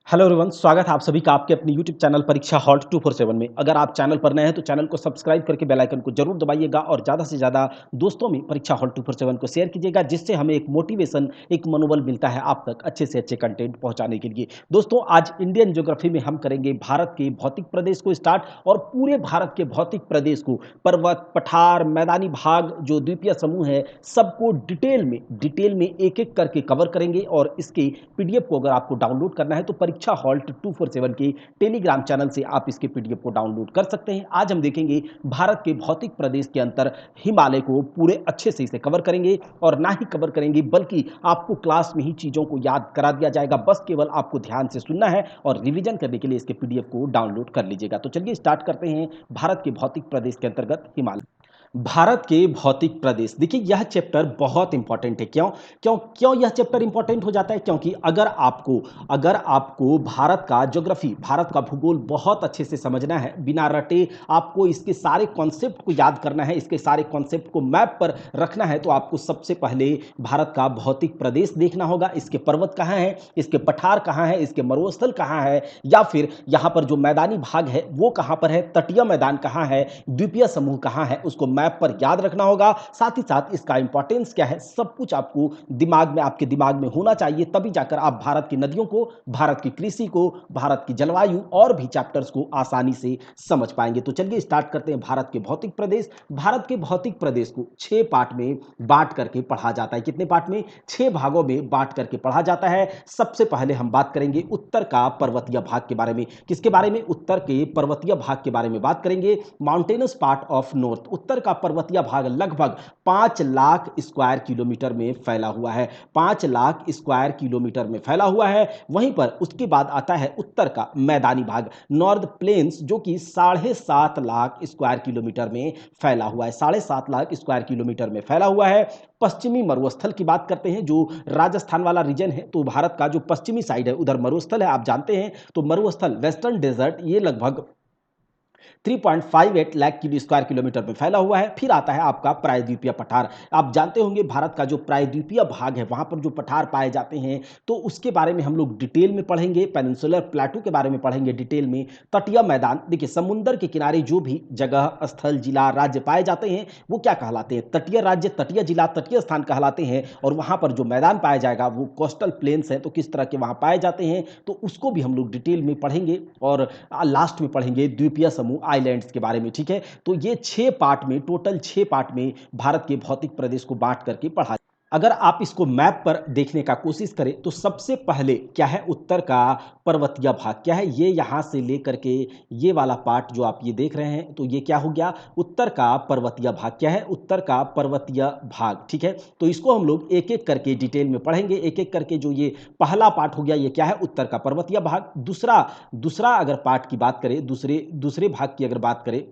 Hello everyone, स्वागत है आप सभी का आपके अपने यूट्यूब चैनल परीक्षा हॉल्ट 247 में। अगर आप चैनल पर नए हैं तो चैनल को सब्सक्राइब करके बेल आइकन को जरूर दबाइएगा और ज़्यादा से ज़्यादा दोस्तों में परीक्षा हॉल्ट 247 को शेयर कीजिएगा, जिससे हमें एक मोटिवेशन, एक मनोबल मिलता है आप तक अच्छे से अच्छे कंटेंट पहुंचाने के लिए। दोस्तों, आज इंडियन ज्योग्राफी में हम करेंगे भारत के भौतिक प्रदेश को स्टार्ट और पूरे भारत के भौतिक प्रदेश को, पर्वत, पठार, मैदानी भाग, जो द्वीपीय समूह है, सबको डिटेल में एक एक करके कवर करेंगे। और इसके पीडीएफ को अगर आपको डाउनलोड करना है तो परीक्षा हॉल्ट 247 के टेलीग्राम चैनल से आप इसके पीडीएफ को डाउनलोड कर सकते हैं। आज हम देखेंगे भारत के भौतिक प्रदेश के अंतर हिमालय को पूरे अच्छे से इसे कवर करेंगे, और ना ही कवर करेंगे बल्कि आपको क्लास में ही चीज़ों को याद करा दिया जाएगा। बस केवल आपको ध्यान से सुनना है और रिवीजन करने के लिए इसके पीडीएफ को डाउनलोड कर लीजिएगा। तो चलिए स्टार्ट करते हैं भारत के भौतिक प्रदेश के अंतर्गत हिमालय। भारत के भौतिक प्रदेश, देखिए यह चैप्टर बहुत इंपॉर्टेंट है। क्यों क्यों क्यों यह चैप्टर इंपॉर्टेंट हो जाता है? क्योंकि अगर आपको भारत का ज्योग्राफी, भारत का भूगोल बहुत अच्छे से समझना है, बिना रटे आपको इसके सारे कॉन्सेप्ट को याद करना है, इसके सारे कॉन्सेप्ट को मैप पर रखना है, तो आपको सबसे पहले भारत का भौतिक प्रदेश देखना होगा। इसके पर्वत कहाँ हैं, इसके पठार कहाँ हैं, इसके मरुस्थल कहाँ है, या फिर यहाँ पर जो मैदानी भाग है वो कहाँ पर है, तटीय मैदान कहाँ है, द्वीपीय समूह कहाँ है, उसको मैप पर याद रखना होगा। साथ ही साथ इसका इंपॉर्टेंस क्या है, सब कुछ आपको आपके दिमाग में होना चाहिए, तभी जाकर आप भारत की नदियों को, भारत की कृषि को, भारत की जलवायु और भी चैप्टर्स को आसानी से समझ पाएंगे। तो चलिए स्टार्ट करते हैं भारत के भौतिक प्रदेश। भारत के भौतिक प्रदेश को 6 पार्ट में बांट करके पढ़ा जाता है। कितने पार्ट में? 6 भागों में बांट करके पढ़ा जाता है। सबसे पहले हम बात करेंगे उत्तर का पर्वतीय भाग के बारे में। किसके बारे में? उत्तर के पर्वतीय भाग के बारे में बात करेंगे। माउंटेनस पार्ट ऑफ नॉर्थ, उत्तर का पर्वतीय भाग लगभग 5 लाख स्क्वायर किलोमीटर में फैला हुआ है। 5 लाख स्क्वायर किलोमीटर में फैला हुआ है। वहीं पर उसके बाद आता है उत्तर का मैदानी भाग, नॉर्थ प्लेन्स, जो कि 7.5 लाख स्क्वायर किलोमीटर में फैला हुआ है। 7.5 लाख स्क्वायर किलोमीटर में फैला हुआ है। पश्चिमी मरुस्थल की बात करते हैं, जो राजस्थान वाला रीजन है, तो भारत का जो पश्चिमी साइड है उधर मरुस्थल है, आप जानते हैं। तो मरुस्थल, वेस्टर्न डेजर्ट, ये लगभग 3.58 लाख स्क्वायर किलोमीटर में फैला हुआ है। फिर आता है आपका प्रायद्वीपीय पठार। आप जानते होंगे भारत का जो प्रायद्वीपीय भाग है, वहां पर जो पठार पाए जाते हैं, तो उसके बारे में हम लोग डिटेल में पढ़ेंगे। पेनिनसुलर प्लेटू के बारे में पढ़ेंगे डिटेल में। तटीय मैदान, देखिए समुद्र के किनारे जो भी जगह, स्थल, जिला, राज्य पाए जाते हैं वो क्या कहलाते हैं? तटीय राज्य, तटीय जिला, तटीय स्थान कहलाते हैं। और वहां पर जो मैदान पाया जाएगा वो कोस्टल प्लेन्स हैं, तो किस तरह के वहां पाए जाते हैं, तो उसको भी हम लोग डिटेल में पढ़ेंगे। और लास्ट में पढ़ेंगे द्वीपीय समूह, आइलैंड्स के बारे में। ठीक है, तो ये 6 पार्ट में, टोटल 6 पार्ट में भारत के भौतिक प्रदेश को बांट करके पढ़ा। अगर आप इसको मैप पर देखने का कोशिश करें तो सबसे पहले क्या है, उत्तर का पर्वतीय भाग क्या है, ये यहां से लेकर के ये वाला पार्ट जो आप ये देख रहे हैं, तो ये क्या हो गया, उत्तर का पर्वतीय भाग। क्या है? उत्तर का पर्वतीय भाग। ठीक है, तो इसको हम लोग एक एक करके डिटेल में पढ़ेंगे, एक एक करके। जो ये पहला पार्ट हो गया, ये क्या है, उत्तर का पर्वतीय भाग। दूसरा दूसरा अगर पार्ट की बात करें, दूसरे दूसरे भाग की अगर बात करें,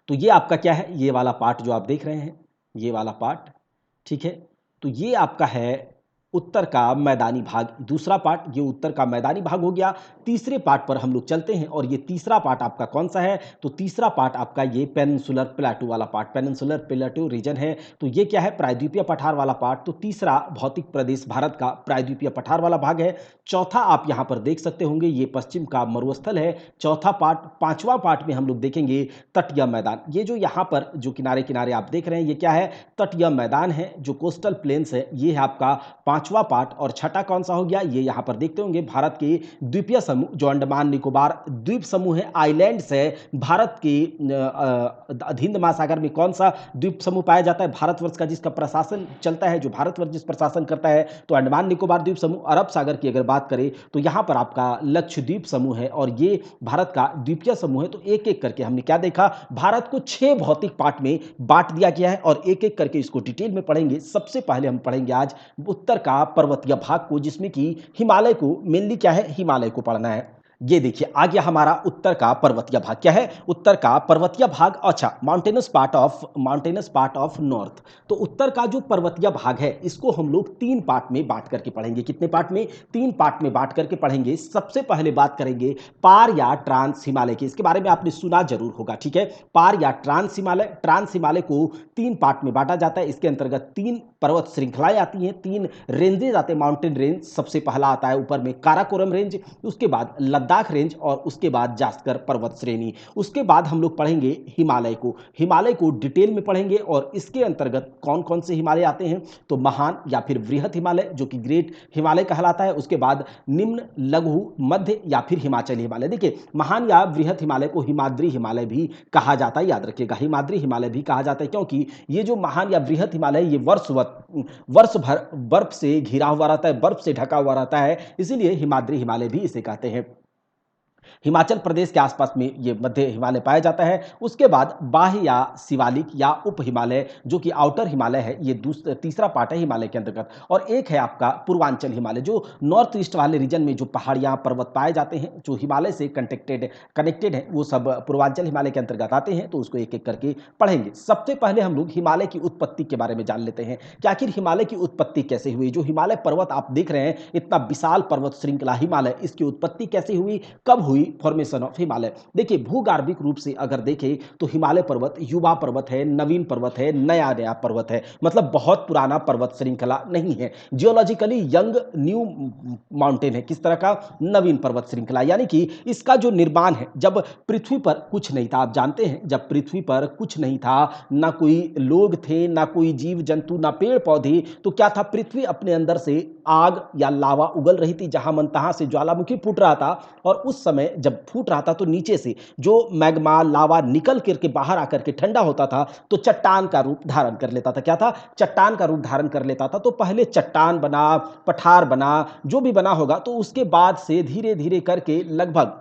तो ये आपका क्या है, ये वाला पार्ट जो आप देख रहे हैं, ये वाला पार्ट। ठीक है, तो ये आपका है उत्तर का मैदानी भाग। दूसरा पार्ट ये उत्तर का मैदानी भाग हो गया। तीसरे पार्ट पर हम लोग चलते हैं, और ये तीसरा पार्ट आपका कौन सा है, तो तीसरा पार्ट आपका ये पेनिनसुलर प्लेटू वाला पार्ट, पेनिनसुलर प्लेटू रीजन है। तो ये क्या है, प्रायद्वीपीय पठार वाला पार्ट। तो तीसरा भौतिक प्रदेश भारत का प्रायद्वीपीय पठार वाला भाग है। चौथा आप यहां पर देख सकते होंगे, ये पश्चिम का मरुस्थल है, चौथा पार्ट। पांचवा पार्ट में हम लोग देखेंगे तटीय मैदान। ये जो यहां पर जो किनारे किनारे आप देख रहे हैं, ये क्या है, तटीय मैदान है, जो कोस्टल प्लेन्स है, ये है आपका पांचवा पार्ट। और छठा कौन सा हो गया, ये यहां पर देखते होंगे भारत के द्वीपीय समूह, जो अंडमान निकोबार द्वीप समूह है, आइलैंड्स है। भारत के हिंद महासागर में कौन सा द्वीप समूह पाया जाता है, भारतवर्ष का जिसका प्रशासन चलता है, जो भारतवर्ष जिस प्रशासन करता है, तो अंडमान निकोबार द्वीप समूह। अरब सागर की अगर बात करें तो यहां पर आपका लक्षद्वीप समूह है, और ये भारत का द्वीपीय समूह है। तो एक एक करके हमने क्या देखा, भारत को 6 भौतिक पार्ट में बांट दिया गया है, और एक एक करके इसको डिटेल में पढ़ेंगे। सबसे पहले हम पढ़ेंगे आज उत्तर का पर्वतीय भाग को, जिसमें कि हिमालय को, मेनली क्या है, हिमालय को पढ़ना है। ये देखिए आ गया हमारा उत्तर का पर्वतीय भाग। क्या है? उत्तर का पर्वतीय भाग। अच्छा, माउंटेनस पार्ट ऑफ नॉर्थ। तो उत्तर का जो पर्वतीय भाग है इसको हम लोग तीन पार्ट में बांट करके पढ़ेंगे। कितने पार्ट में? तीन पार्ट में बांट करके पढ़ेंगे। सबसे पहले बात करेंगे पार या ट्रांस हिमालय की। इसके बारे में आपने सुना जरूर होगा, ठीक है। पार या ट्रांस हिमालय। ट्रांस हिमालय को तीन पार्ट में बांटा जाता है। इसके अंतर्गत तीन पर्वत श्रृंखलाएं आती हैं, तीन रेंजेज आते हैं। माउंटेन रेंज सबसे पहला आता है ऊपर में काराकोरम रेंज, उसके बाद लद्दाख रेंज और उसके बाद जास्कर पर्वत श्रेणी। उसके बाद हम लोग पढ़ेंगे हिमालय को डिटेल में पढ़ेंगे और इसके अंतर्गत कौन कौन से हिमालय आते हैं। तो महान या फिर वृहत हिमालय जो कि ग्रेट हिमालय कहलाता है। उसके बाद निम्न, लघु, मध्य या फिर हिमाचली हिमालय। देखिए महान या वृहत हिमालय को हिमाद्री हिमालय भी कहा जाता है, याद रखिएगा हिमाद्री हिमालय भी कहा जाता है, क्योंकि ये जो महान या वृहत हिमालय ये वर्ष भर बर्फ से घिरा हुआ रहता है, बर्फ से ढका हुआ रहता है, इसीलिए हिमाद्री हिमालय भी इसे कहते हैं। हिमाचल प्रदेश के आसपास में ये मध्य हिमालय पाया जाता है। उसके बाद बाह्य या शिवालिक या उप हिमालय जो कि आउटर हिमालय है, ये तीसरा पार्ट है हिमालय के अंतर्गत। और एक है आपका पूर्वांचल हिमालय, जो नॉर्थ ईस्ट वाले रीजन में जो पहाड़ियां पर्वत पाए जाते हैं जो हिमालय से कनेक्टेड है, वो सब पूर्वांचल हिमालय के अंतर्गत आते हैं। तो उसको एक एक करके पढ़ेंगे। सबसे पहले हम लोग हिमालय की उत्पत्ति के बारे में जान लेते हैं कि आखिर हिमालय की उत्पत्ति कैसे हुई। जो हिमालय पर्वत आप देख रहे हैं, इतना विशाल पर्वत श्रृंखला हिमालय, इसकी उत्पत्ति कैसे हुई, कब हुई? Formation of Himalaya. देखिए भूगार्भिक रूप से अगर देखें तो हिमालय पर्वत युवा पर्वत है, नवीन पर्वत है, नया नया पर्वत है, मतलब बहुत पुराना पर्वत श्रृंखला नहीं है। जियोलॉजिकली यंग न्यू माउंटेन है। किस तरह का? नवीन पर्वत श्रृंखला। यानी कि इसका जो निर्माण है, जब पृथ्वी पर कुछ नहीं था, आप जानते हैं जब पृथ्वी पर कुछ नहीं था, ना कोई लोग थे, ना कोई जीव जंतु, ना पेड़ पौधे, तो क्या था? पृथ्वी अपने अंदर से आग या लावा उगल रही थी, जहां मन तहां से ज्वालामुखी फूट रहा था। और उस समय जब फूट रहा था तो नीचे से जो मैग्मा लावा निकल करके बाहर आकर के ठंडा होता था तो चट्टान का रूप धारण कर लेता था। क्या था? चट्टान का रूप धारण कर लेता था। तो पहले चट्टान बना, पठार बना, जो भी बना होगा, तो उसके बाद से धीरे धीरे करके लगभग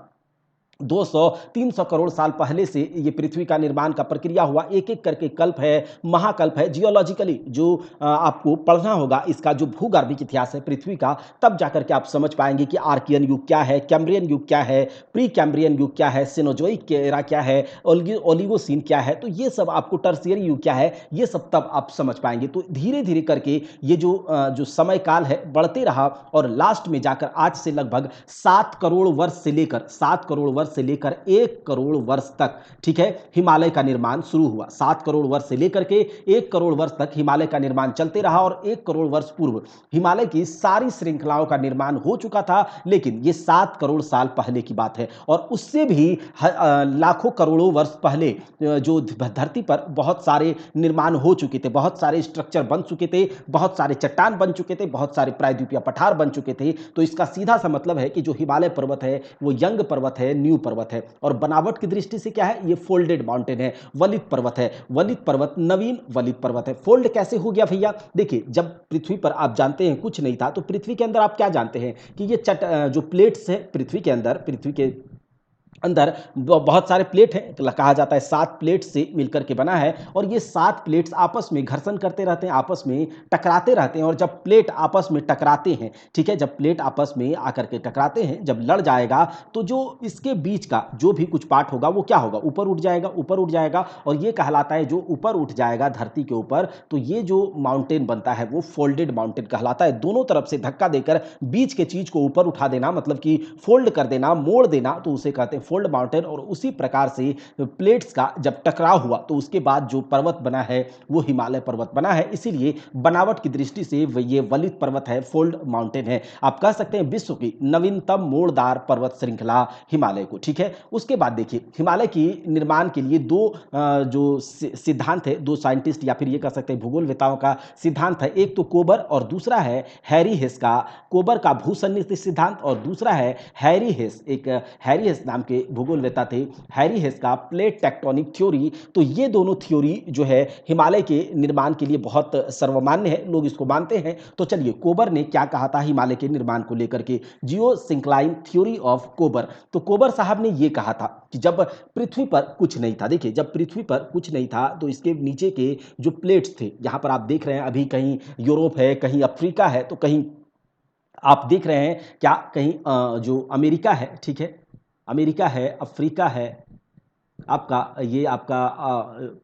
200-300 करोड़ साल पहले से ये पृथ्वी का निर्माण का प्रक्रिया हुआ। एक एक करके कल्प है, महाकल्प है। जियोलॉजिकली जो आपको पढ़ना होगा, इसका जो भूगर्भिक इतिहास है पृथ्वी का, तब जाकर के आप समझ पाएंगे कि आर्कियन युग क्या है, कैम्ब्रियन युग क्या है, प्री कैम्ब्रियन युग क्या है, सिनोजोइक एरा क्या है, ओलिगोसीन क्या है। तो ये सब आपको टर्शियरी युग क्या है, ये सब तब आप समझ पाएंगे। तो धीरे धीरे करके ये जो समय काल है बढ़ते रहा और लास्ट में जाकर आज से लगभग 7 करोड़ वर्ष से लेकर 1 करोड़ वर्ष तक, ठीक है, हिमालय का निर्माण शुरू हुआ। 7 करोड़ वर्ष से लेकर के 1 करोड़ वर्ष तक हिमालय का निर्माण चलते रहा और 1 करोड़ वर्ष पूर्व हिमालय की सारी श्रृंखलाओं का निर्माण हो चुका था। लेकिन ये 7 करोड़ साल पहले की बात है और उससे भी लाखों करोड़ों वर्ष पहले जो धरती पर बहुत सारे निर्माण हो चुके थे, बहुत सारे स्ट्रक्चर बन चुके थे, बहुत सारे चट्टान बन चुके थे, बहुत सारे प्रायद्वीपीय पठार बन चुके थे। तो इसका सीधा सा मतलब है कि जो हिमालय पर्वत है वो यंग पर्वत है, न्यू पर्वत है। और बनावट की दृष्टि से क्या है? ये फोल्डेड माउंटेन है, वलित पर्वत है। वलित पर्वत, नवीन वलित पर्वत है। फोल्ड कैसे हो गया भैया? देखिए जब पृथ्वी पर आप जानते हैं कुछ नहीं था, तो पृथ्वी के अंदर आप क्या जानते हैं कि ये जो प्लेट्स है पृथ्वी के अंदर, पृथ्वी के अंदर बहुत सारे प्लेट हैं, कहा जाता है 7 प्लेट से मिलकर के बना है। और ये 7 प्लेट्स आपस में घर्षण करते रहते हैं, आपस में टकराते रहते हैं। और जब प्लेट आपस में टकराते हैं, ठीक है, जब प्लेट आपस में आकर के टकराते हैं, जब लड़ जाएगा, तो जो इसके बीच का जो भी कुछ पार्ट होगा वो क्या होगा? ऊपर उठ जाएगा, ऊपर उठ जाएगा। और ये कहलाता है, जो ऊपर उठ जाएगा धरती के ऊपर, तो ये जो माउंटेन बनता है वो फोल्डेड माउंटेन कहलाता है। दोनों तरफ से धक्का देकर बीच के चीज को ऊपर उठा देना, मतलब कि फोल्ड कर देना, मोड़ देना, तो उसे कहते हैं फोल्ड माउंटेन। और उसी प्रकार से प्लेट्स का जब टकराव हुआ तो उसके बाद जो पर्वत बना है वो हिमालय पर्वत बना है। इसीलिए बनावट की दृष्टि से ये वलित पर्वत है, फोल्ड माउंटेन है। आप कह सकते हैं विश्व की नवीनतम मोड़दार पर्वत श्रृंखला हिमालय को, ठीक है। उसके बाद देखिए हिमालय की निर्माण के लिए दो जो सिद्धांत है, दो साइंटिस्ट या फिर ये कह सकते हैं भूगोलवेताओं का सिद्धांत है। एक तो कोबर और दूसरा है हैरी हेस का। कोबर का भूसन्निहित सिद्धांत और दूसरा है हैरी हेस, एक हैरी हेस नाम के भूगोलवेता थे, हैरी हेस का प्लेट टेक्टोनिक थ्योरी। तो ये दोनों थ्योरी जो है हिमालय के निर्माण के लिए बहुत सर्वमान्य है, लोग इसको मानते हैं। तो चलिए कोबर ने क्या कहा था हिमालय के निर्माण को लेकर के? जियो सिंक्लाइन थ्योरी ऑफ कोबर। तो कोबर साहब ने यह कहा था कि जब पृथ्वी पर कुछ नहीं था, देखिए जब पृथ्वी पर कुछ नहीं था तो इसके नीचे के जो प्लेट्स थे, यहां पर आप देख रहे हैं अभी कहीं यूरोप है, कहीं अफ्रीका है, तो कहीं आप देख रहे हैं क्या, कहीं जो अमेरिका है, ठीक है, अमेरिका है, अफ्रीका है, आपका ये आपका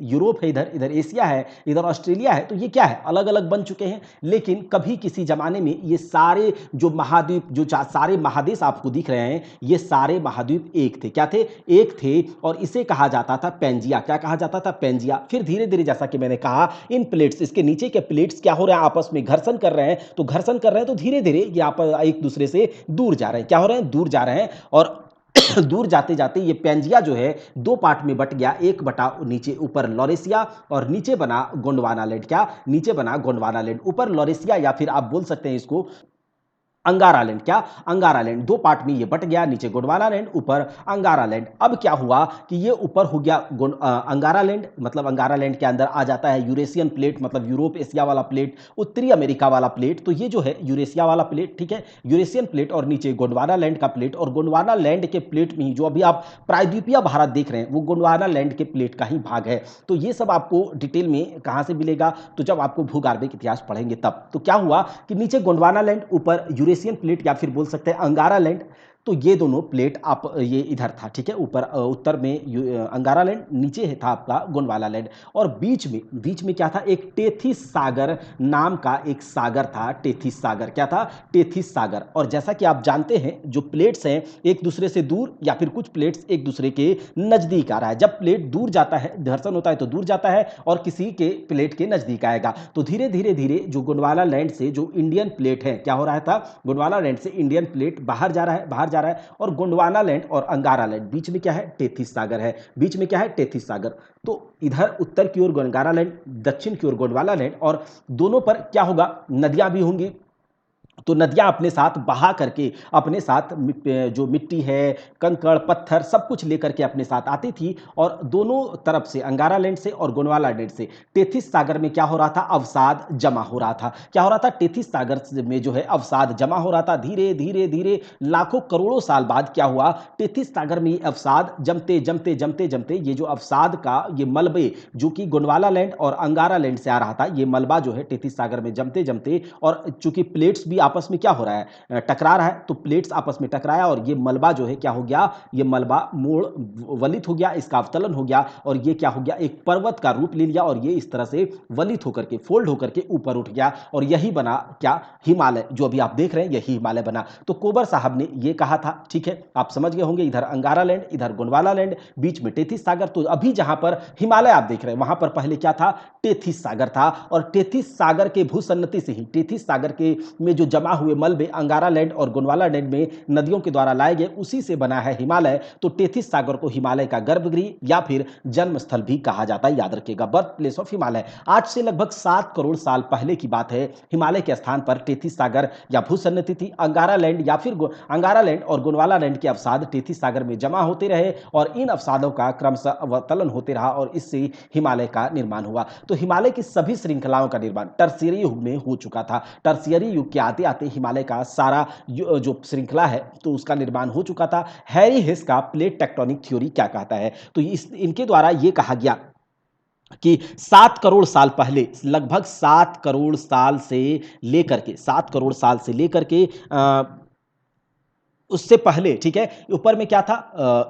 यूरोप है, इधर इधर एशिया है, इधर ऑस्ट्रेलिया है। तो ये क्या है, अलग अलग बन चुके हैं। लेकिन कभी किसी जमाने में ये सारे जो महाद्वीप, जो सारे महादेश आपको दिख रहे हैं, ये सारे महाद्वीप एक थे। क्या थे? एक थे। और इसे कहा जाता था पेंजिया। क्या कहा जाता था? पेंजिया। फिर धीरे धीरे, जैसा कि मैंने कहा, इन प्लेट्स, इसके नीचे के प्लेट्स क्या हो रहे हैं, आपस में घर्षण कर रहे हैं। तो घर्षण कर रहे हैं तो धीरे धीरे ये आप एक दूसरे से दूर जा रहे हैं। क्या हो रहे हैं? दूर जा रहे हैं। और दूर जाते जाते ये पेंजिया जो है दो पार्ट में बट गया। एक बटा नीचे, ऊपर लॉरेशिया और नीचे बना गोंडवाना लैंड। क्या? नीचे बना गोंडवाना लैंड, ऊपर लॉरेशिया, या फिर आप बोल सकते हैं इसको अंगारा लैंड। क्या? अंगारा लैंड। दो पार्ट में ये बट गया, नीचे गोंडवाना लैंड, ऊपर अंगारा लैंड। अब क्या हुआ कि ये ऊपर हो गया अंगारा लैंड, मतलब अंगारा लैंड के अंदर आ जाता है यूरेशियन प्लेट, मतलब यूरोप एशिया वाला प्लेट, उत्तरी अमेरिका वाला प्लेट। तो ये जो है यूरेशिया वाला प्लेट, ठीक है, यूरेशियन प्लेट, और नीचे गोंडवाना लैंड का प्लेट। और गोंडवाना लैंड के प्लेट में ही जो अभी आप प्रायद्वीपीय भारत देख रहे हैं, वो गोंडवाना लैंड के प्लेट का ही भाग है। तो ये सब आपको डिटेल में कहां से मिलेगा? तो जब आपको भूगर्भिक इतिहास पढ़ेंगे तब। तो क्या हुआ कि नीचे गोंडवाना लैंड, ऊपर यूरेशियन प्लेट, या फिर बोल सकते हैं अंगारा लैंड। तो ये दोनों प्लेट आप ये इधर था, ठीक है, ऊपर उत्तर में अंगारा लैंड, नीचे है था आपका गोंडवाना लैंड। और बीच में क्या था? एक टेथिस सागर नाम का एक सागर था। टेथिस सागर। क्या था? टेथिस सागर। और जैसा कि आप जानते हैं, जो प्लेट्स हैं एक दूसरे से दूर, या फिर कुछ प्लेट्स एक दूसरे के नजदीक आ रहा है। जब प्लेट दूर जाता है, घर्षण होता है तो दूर जाता है, और किसी के प्लेट के नजदीक आएगा। तो धीरे धीरे धीरे जो गोंडवाना लैंड से जो इंडियन प्लेट है, क्या हो रहा था? गोंडवाना लैंड से इंडियन प्लेट बाहर जा रहा है, बाहर जा रहा है। और गोंडवाना लैंड और अंगारा लैंड, बीच में क्या है? टेथिस सागर है। बीच में क्या है? टेथिस सागर। तो इधर उत्तर की ओर अंगारा लैंड, दक्षिण की ओर गोंडवाना लैंड, और दोनों पर क्या होगा? नदियां भी होंगी। तो नदियां अपने साथ बहा करके, अपने साथ जो मिट्टी है, कंकड़ पत्थर, सब कुछ लेकर के अपने साथ आती थी। और दोनों तरफ से, अंगारा लैंड से और गोंडवाना लैंड से, टेथिस सागर में क्या हो रहा था? अवसाद जमा हो रहा था। क्या हो रहा था? टेथिस सागर में जो है अवसाद जमा हो रहा था। धीरे धीरे धीरे लाखों करोड़ों साल बाद क्या हुआ? टेथिस सागर में ये अवसाद जमते जमते जमते जमते, ये जो अवसाद का ये मलबे, जो कि गोंडवाना लैंड और अंगारा लैंड से आ रहा था, ये मलबा जो है टेथिस सागर में जमते जमते, और चूंकि प्लेट्स भी आपस में क्या हो रहा है? टकरा रहा है। तो प्लेट्स आपस में टकराया, और ये मलबा जो है क्या हो गया? ये मलबा मोड़ वलित हो गया, इसका अवतलन हो गया, और ये क्या हो गया? एक पर्वत का रूप ले लिया, और ये इस तरह से वलित होकर के, फोल्ड होकर के ऊपर उठ गया। और यही बना क्या? हिमालय। जो अभी आप देख रहे हैं, यही हिमालय बना। तो कोबर साहब ने ये कहा था, ठीक है, आप समझ गए होंगे। इधर अंगारा लैंड, इधर गोंडवाना लैंड, बीच में टेथिस सागर। तो अभी जहां पर हिमालय आप देख रहे हैं, वहां पर पहले क्या था? टेथिस सागर था। और टेथिस सागर के भूसन्नति से ही, टेथिस सागर के में जो जमा हुए मलबे अंगारा लैंड और गोंडवाना लैंड में नदियों के द्वारा लाए गए, उसी से बना है हिमालय। तो टेथिस सागर को हिमालय का गर्भगृह या फिर जन्मस्थल भी कहा जाता है, याद रखिएगा, बर्थ प्लेस ऑफ हिमालय। आज से लगभग 7 करोड़ साल पहले की बात है। हिमालय के स्थान पर टेथिस सागर या भूसन्नति थी। अंगारा लैंड या फिर अंगारा लैंड और गोंडवाना लैंड के अवसाद टेथिस सागर में जमा होते रहे, और इन अवसादों का क्रमशः अवतलन होते रहा, और इससे हिमालय का निर्माण हुआ। तो हिमालय की सभी श्रृंखलाओं का निर्माण टर्शियरी युग में हो चुका था। टर्शियरी युग के आते आते हिमालय का सारा जो श्रृंखला है, तो उसका निर्माण हो चुका था। हैरी हेस का प्लेट टेक्टोनिक थ्योरी क्या कहता है? तो इनके द्वारा यह कहा गया कि 7 करोड़ साल पहले, लगभग 7 करोड़ साल से लेकर के, 7 करोड़ साल से लेकर के उससे पहले, ठीक है, ऊपर में क्या था?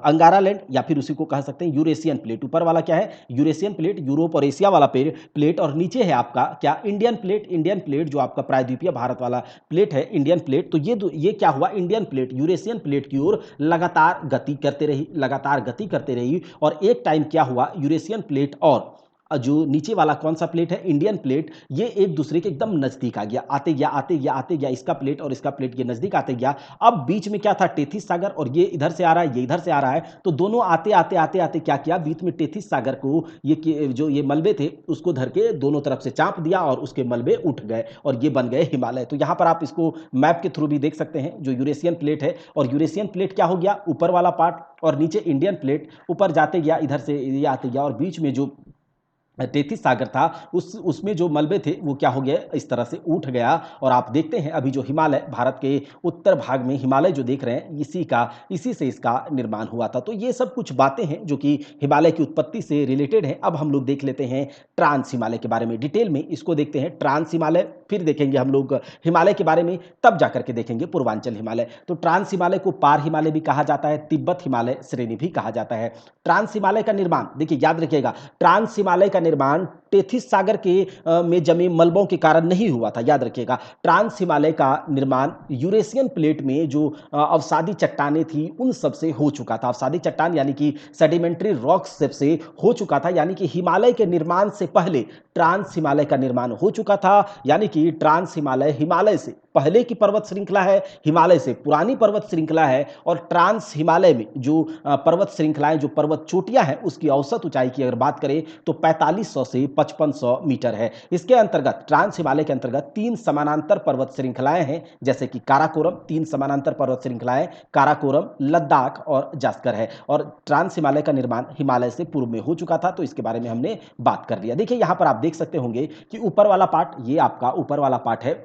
अंगारा लैंड, या फिर उसी को कह सकते हैं यूरेशियन प्लेट। ऊपर वाला क्या है? यूरेशियन प्लेट, यूरोप और एशिया वाला प्लेट। और नीचे है आपका क्या? Indian plate. इंडियन प्लेट जो आपका प्रायद्वीपीय भारत वाला प्लेट है, इंडियन प्लेट। तो ये क्या हुआ? इंडियन प्लेट यूरेशियन प्लेट की ओर लगातार गति करते रही, लगातार गति करते रही। और एक टाइम क्या हुआ? यूरेशियन प्लेट और जो नीचे वाला कौन सा प्लेट है? इंडियन प्लेट, ये एक दूसरे के एकदम नजदीक आ गया, आते गया आते गया आते गया, इसका प्लेट और इसका प्लेट ये नजदीक आते गया। अब बीच में क्या था? टेथिस सागर, और ये इधर से आ रहा है, ये इधर से आ रहा है। तो दोनों आते आते आते आते क्या किया? बीच में टेथिस सागर को जो ये मलबे थे, उसको धर के दोनों तरफ से चाप दिया, और उसके मलबे उठ गए, और ये बन गए हिमालय। तो यहां पर आप इसको मैप के थ्रू भी देख सकते हैं। जो यूरेशियन प्लेट है, और यूरेशियन प्लेट क्या हो गया? ऊपर वाला पार्ट, और नीचे इंडियन प्लेट ऊपर जाते गया, इधर से ये आते गया, और बीच में जो टेथिस सागर था, उसमें जो मलबे थे वो क्या हो गया? इस तरह से उठ गया। और आप देखते हैं अभी जो हिमालय, भारत के उत्तर भाग में हिमालय जो देख रहे हैं, इसी से इसका निर्माण हुआ था। तो ये सब कुछ बातें हैं जो कि हिमालय की उत्पत्ति से रिलेटेड हैं। अब हम लोग देख लेते हैं ट्रांस हिमालय के बारे में डिटेल में। इसको देखते हैं, ट्रांस हिमालय फिर देखेंगे हम लोग हिमालय के बारे में, तब जाकर के देखेंगे पूर्वांचल हिमालय। तो ट्रांस हिमालय को पार हिमालय भी कहा जाता है, तिब्बत हिमालय श्रेणी भी कहा जाता है। ट्रांस हिमालय का निर्माण देखिए याद रखिएगा, ट्रांस हिमालय का निर्माण टेथिस सागर के में जमे मलबों के कारण नहीं हुआ था, याद रखिएगा। ट्रांस हिमालय का निर्माण यूरेशियन प्लेट में जो अवसादी चट्टानें थी उन सब से हो चुका था। अवसादी चट्टान यानी कि सेडिमेंट्री रॉक्स से हो चुका था, यानी कि हिमालय के निर्माण से पहले ट्रांस हिमालय का निर्माण हो चुका था। यानी कि ट्रांस हिमालय हिमालय से पहले की पर्वत श्रृंखला है, हिमालय से पुरानी पर्वत श्रृंखला है। और ट्रांस हिमालय में जो पर्वत श्रृंखलाएं, जो पर्वत चोटियां हैं, उसकी औसत ऊंचाई की अगर बात करें तो 4500 से 5500 मीटर है। इसके अंतर्गत ट्रांस हिमालय के अंतर्गत 3 समानांतर पर्वत श्रृंखलाएं हैं, जैसे कि काराकोरम, 3 समानांतर पर्वत श्रृंखलाएं काराकोरम, लद्दाख और जास्कर है। और ट्रांस हिमालय का निर्माण हिमालय से पूर्व में हो चुका था, तो इसके बारे में हमने बात कर लिया। देखिए यहां पर आप देख सकते होंगे कि ऊपर वाला पार्ट, ये आपका ऊपर वाला पार्ट है,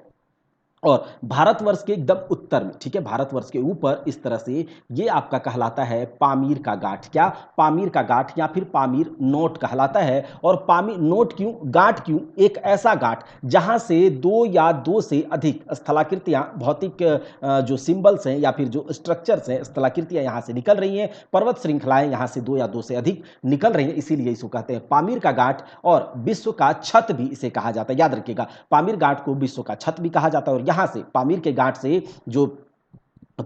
और भारतवर्ष के एकदम उत्तर में, ठीक है, भारतवर्ष के ऊपर इस तरह से ये आपका कहलाता है पामीर का घाट। क्या? पामीर का घाट या फिर पामीर नोट कहलाता है। और पामीर नोट क्यों, घाट क्यों? एक ऐसा घाट जहां से दो या दो से अधिक स्थलाकृतियां, भौतिक जो सिंबल्स हैं या फिर जो स्ट्रक्चर्स हैं, स्थलाकृतियां यहां से निकल रही हैं, पर्वत श्रृंखलाएं यहां से दो या दो से अधिक निकल रही हैं, इसीलिए इसको कहते हैं पामीर का घाट। और विश्व का छत भी इसे कहा जाता है, याद रखिएगा, पामीर घाट को विश्व का छत भी कहा जाता है। और यहां से पामीर के घाट से जो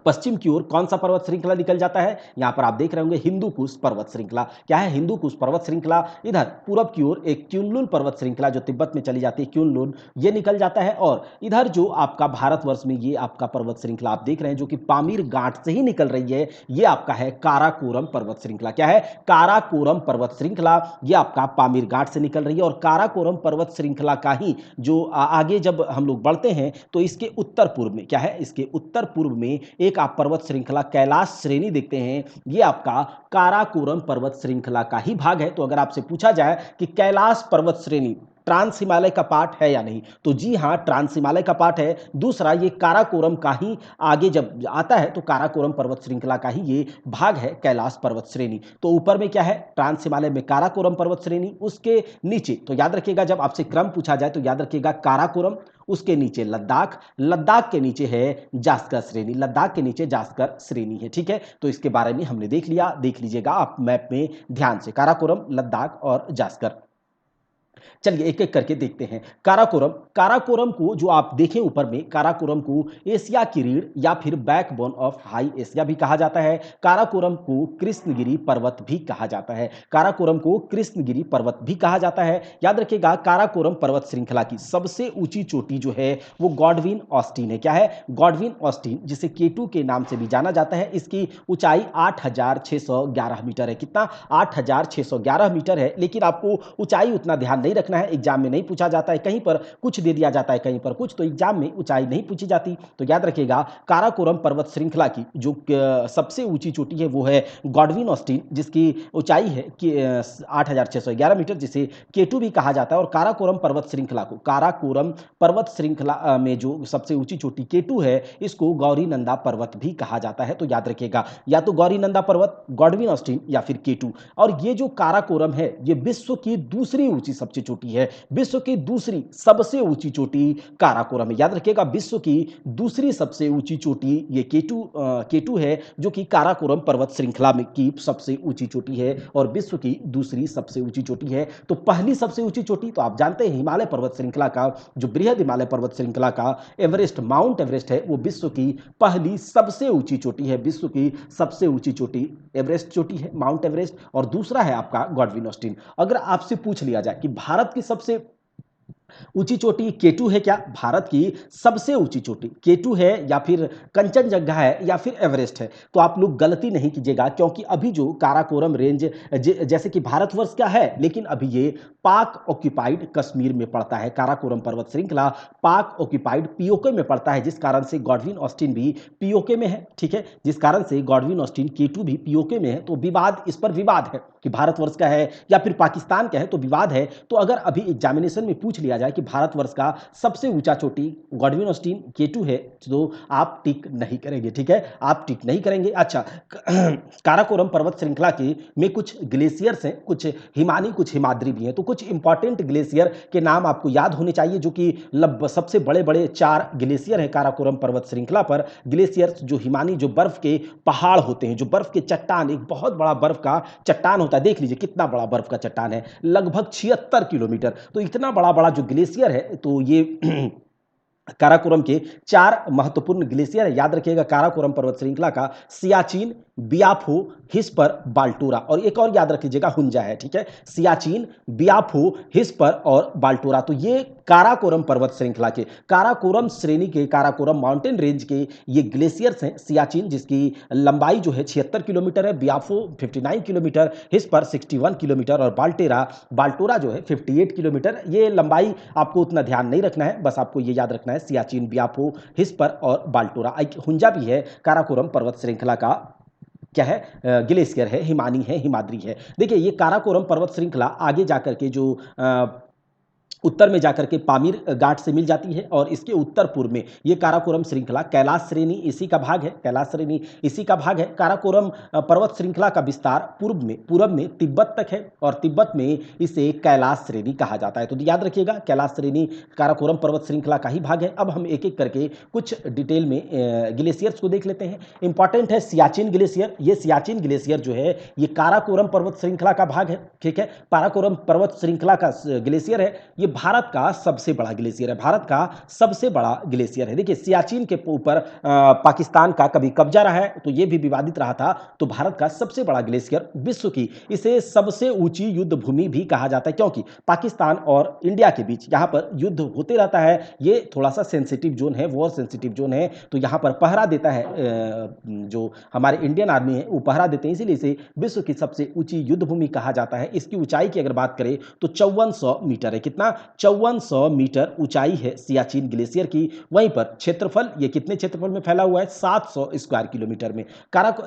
पश्चिम की ओर कौन सा पर्वत श्रृंखला निकल जाता है? यहां पर आप देख रहे होंगे हिंदू कुश पर्वत श्रृंखला। क्या है? हिंदू कुश पर्वत श्रृंखला। इधर पूरब की ओर एक क्युनलुन पर्वत श्रृंखला जो तिब्बत में चली जाती है, क्युनलुन, ये निकल जाता है। और इधर जो आपका भारतवर्ष में ये आपका पर्वत श्रृंखला आप देख रहे हैं जो कि पामीर घाट से ही निकल रही है, ये आपका है काराकोरम पर्वत श्रृंखला। क्या है? काराकोरम पर्वत श्रृंखला, ये आपका पामीर घाट से निकल रही है। और काराकोरम पर्वत श्रृंखला का ही जो आगे जब हम लोग बढ़ते हैं तो इसके उत्तर पूर्व में, क्या है, इसके उत्तर पूर्व में एक आप पर्वत श्रृंखला कैलाश श्रेणी देखते हैं, ये आपका काराकोरम पर्वत श्रृंखला का ही भाग है। तो अगर आपसे पूछा जाए कि कैलाश पर्वत श्रेणी ट्रांस हिमालय का पार्ट है या नहीं, तो जी हां, ट्रांस हिमालय का पार्ट है। दूसरा, ये काराकोरम का ही आगे जब आता है तो काराकोरम पर्वत श्रृंखला का ही ये भाग है कैलाश पर्वत श्रेणी। तो ऊपर में क्या है? ट्रांस हिमालय में काराकोरम पर्वत श्रेणी, उसके नीचे तो याद रखिएगा, जब आपसे क्रम पूछा जाए तो याद रखिएगा काराकोरम, उसके नीचे लद्दाख, लद्दाख के नीचे है जास्कर श्रेणी, लद्दाख के नीचे जास्कर श्रेणी है। ठीक है, तो इसके बारे में हमने देख लिया, देख लीजिएगा आप मैप में ध्यान से, काराकोरम, लद्दाख और जास्कर। चलिए एक एक करके देखते हैं। काराकोरम, काराकोरम को जो आप देखें ऊपर में, काराकोरम को एशिया की रीढ़ या फिर बैकबोन ऑफ हाई एशिया भी कहा जाता है। काराकोरम को कृष्णगिरी पर्वत भी कहा जाता है, काराकोरम को कृष्णगिरी पर्वत भी कहा जाता है। याद रखिएगा, काराकोरम पर्वत श्रृंखला की सबसे ऊंची चोटी जो है वो गॉडविन ऑस्टिन है। क्या है? गॉडविन ऑस्टिन, जिसे केटू के नाम से भी जाना जाता है। इसकी ऊंचाई 8611 मीटर है। कितना? 8611 मीटर है। लेकिन आपको ऊंचाई उतना ध्यान नहीं रखना है, एग्जाम में नहीं पूछा जाता है, कहीं पर कुछ दे दिया जाता है, कहीं पर कुछ, तो एग्जाम में ऊंचाई नहीं पूछी जाती। तो याद रखिएगा, काराकोरम पर्वत श्रृंखला की जो सबसे ऊंची चोटी है वो है गॉडविन ऑस्टिन, जिसकी ऊंचाई है कि 8611 मीटर, जिसे केटू भी कहा जाता है। और काराकोरम पर्वत श्रृंखला को, काराकोरम पर्वत श्रृंखला में जो सबसे ऊंची चोटी केटू है, इसको गौरीनंदा पर्वत भी कहा जाता है। तो याद रखिएगा, या तो गौरीनंदा पर्वत, गॉडविन ऑस्टिन या फिर केटू। और ये जो काराकोरम है ये विश्व की दूसरी ऊंची सबसे चोटी है, विश्व की दूसरी सबसे ऊंची चोटी काराकोरम है। याद रखिएगा, विश्व की दूसरी सबसे ऊंची चोटी ये केटू है, जो कि काराकोरम पर्वत श्रृंखला में की सबसे ऊंची चोटी है और विश्व की दूसरी सबसे ऊंची चोटी है। तो पहली सबसे ऊंची चोटी तो आप जानते हैं, हिमालय पर्वत श्रृंखला का जो बृहद हिमालय पर्वत श्रृंखला का एवरेस्ट, माउंट एवरेस्ट है, वो विश्व की पहली सबसे ऊंची चोटी है। विश्व की सबसे ऊंची चोटी एवरेस्ट चोटी है, माउंट एवरेस्ट। और दूसरा है आपका गॉडविन ऑस्टिन। अगर आपसे पूछ लिया जाए कि भारत की सबसे ऊंची चोटी केटू है क्या? भारत की सबसे ऊंची चोटी केटू है या फिर कंचनजंगा है या फिर एवरेस्ट है? तो आप लोग गलती नहीं कीजिएगा, क्योंकि अभी जो काराकोरम रेंज जैसे कि भारतवर्ष का है, लेकिन अभी ये पाक ऑक्यूपाइड कश्मीर में पड़ता है। काराकोरम पर्वत श्रृंखला पाक ऑक्यूपाइड पीओके में पड़ता है, जिस कारण से गॉडविन ऑस्टिन भी पीओके में है। ठीक है, जिस कारण से गॉडविन ऑस्टिन केटू भी पीओके में है। तो विवाद, इस पर विवाद है कि भारतवर्ष का है या फिर पाकिस्तान का है, तो विवाद है। तो अगर अभी एग्जामिनेशन में पूछ लिया जाए कि भारतवर्ष का सबसे ऊंचा चोटी गॉडविन ऑस्टिन K2 है, तो आप टिक नहीं करेंगे, ठीक है, आप टिक नहीं करेंगे। अच्छा, काराकोरम पर्वत श्रृंखला के में कुछ ग्लेशियर्स हैं, कुछ हिमानी, कुछ हिमाद्री भी हैं। तो कुछ इंपॉर्टेंट ग्लेशियर के नाम आपको याद होने चाहिए, जो कि सबसे बड़े बड़े 4 ग्लेशियर हैं काराकोरम पर्वत श्रृंखला पर। ग्लेशियर्स जो हिमानी, जो बर्फ के पहाड़ होते हैं, जो बर्फ के चट्टान, एक बहुत बड़ा बर्फ का चट्टान होता है, देख लीजिए कितना बड़ा बर्फ का चट्टान है, लगभग 76 किलोमीटर। तो इतना बड़ा बड़ा जो ग्लेशियर है, तो ये काराकोरम के 4 महत्वपूर्ण ग्लेशियर है, याद रखिएगा। काराकोरम पर्वत श्रृंखला का सियाचिन, बियाफो, हिस्पर, बाल्टोरा, और एक और याद रख लीजिएगा, हुंजा है, ठीक है। सियाचिन, बियाफो, हिस्पर और बाल्टोरा, तो ये काराकोरम पर्वत श्रृंखला के, काराकोरम श्रेणी के, काराकोरम माउंटेन रेंज के ये ग्लेशियर्स हैं। सियाचिन जिसकी लंबाई जो है 76 किलोमीटर है, बियाफो 59 किलोमीटर, हिस्पर 61 किलोमीटर और बाल्टोरा जो है 58 किलोमीटर। ये लंबाई आपको उतना ध्यान नहीं रखना है, बस आपको ये याद रखना है, सियाचिन, बियाफो, हिस्पर और बाल्टोरा। हुंजा भी है काराकोरम पर्वत श्रृंखला का क्या है, ग्लेशियर है, हिमानी है, हिमाद्री है। देखिए ये काराकोरम पर्वत श्रृंखला आगे जाकर के जो उत्तर में जाकर के पामीर घाट से मिल जाती है, और इसके उत्तर पूर्व में ये काराकोरम श्रृंखला, कैलाश श्रेणी इसी का भाग है, कैलाश श्रेणी इसी का भाग है। काराकोरम पर्वत श्रृंखला का विस्तार पूर्व में तिब्बत तक है, और तिब्बत में इसे कैलाश श्रेणी कहा जाता है। तो याद रखिएगा, कैलाश श्रेणी काराकोरम पर्वत श्रृंखला का ही भाग है। अब हम एक एक करके कुछ डिटेल में ग्लेशियर्स को देख लेते हैं। इंपॉर्टेंट है सियाचिन ग्लेशियर। ये सियाचिन ग्लेशियर जो है ये काराकोरम पर्वत श्रृंखला का भाग है, ठीक है। काराकोरम पर्वत श्रृंखला का ग्लेशियर है, ये भारत का सबसे बड़ा ग्लेशियर है, भारत का सबसे बड़ा ग्लेशियर है। देखिए सियाचिन के ऊपर पाकिस्तान का कभी कब्जा रहा है, तो ये भी विवादित रहा था। तो भारत का सबसे बड़ा ग्लेशियर, विश्व की इसे सबसे ऊंची युद्ध भूमि भी कहा जाता है, क्योंकि पाकिस्तान और इंडिया के बीच यहाँ पर युद्ध होते रहता है। ये थोड़ा सा सेंसिटिव जोन है, वॉर सेंसिटिव जोन है, तो यहाँ पर पहरा देता है जो हमारे इंडियन आर्मी है, वो पहरा देते हैं, इसीलिए इसे विश्व की सबसे ऊंची युद्ध भूमि कहा जाता है। इसकी ऊंचाई की अगर बात करें तो 5400 मीटर है। कितना? 5400 मीटर ऊंचाई है सियाचिन ग्लेशियर की। वहीं पर क्षेत्रफल, ये कितने क्षेत्रफल में फैला हुआ है? 700 स्क्वायर किलोमीटर में।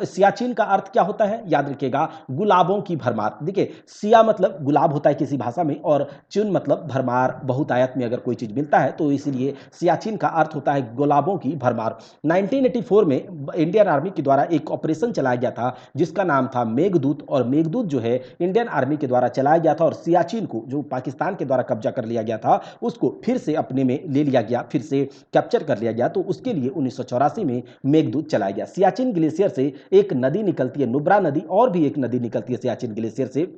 सियाचिन का अर्थ क्या होता है? याद रखिएगा, गुलाबों की भरमार। देखिए सिया मतलब गुलाब होता है किसी भाषा में, और चिन मतलब भरमार, बहुतायत में अगर कोई चीज मिलता है, तो इसीलिए सियाचिन का अर्थ होता है गुलाबों की भरमार। 1984 में इंडियन आर्मी के द्वारा एक ऑपरेशन चलाया गया था जिसका नाम था मेघदूत, और मेघदूत जो है इंडियन आर्मी के द्वारा चलाया गया था, और सियाचिन को जो पाकिस्तान के द्वारा कब्जा कर लिया गया था उसको फिर से अपने में ले लिया गया, फिर से कैप्चर कर लिया गया। तो उसके लिए 1984 में मेघदूत चलाया गया। सियाचिन ग्लेशियर से एक नदी निकलती है, नुब्रा नदी, और भी एक नदी निकलती है सियाचिन ग्लेशियर से,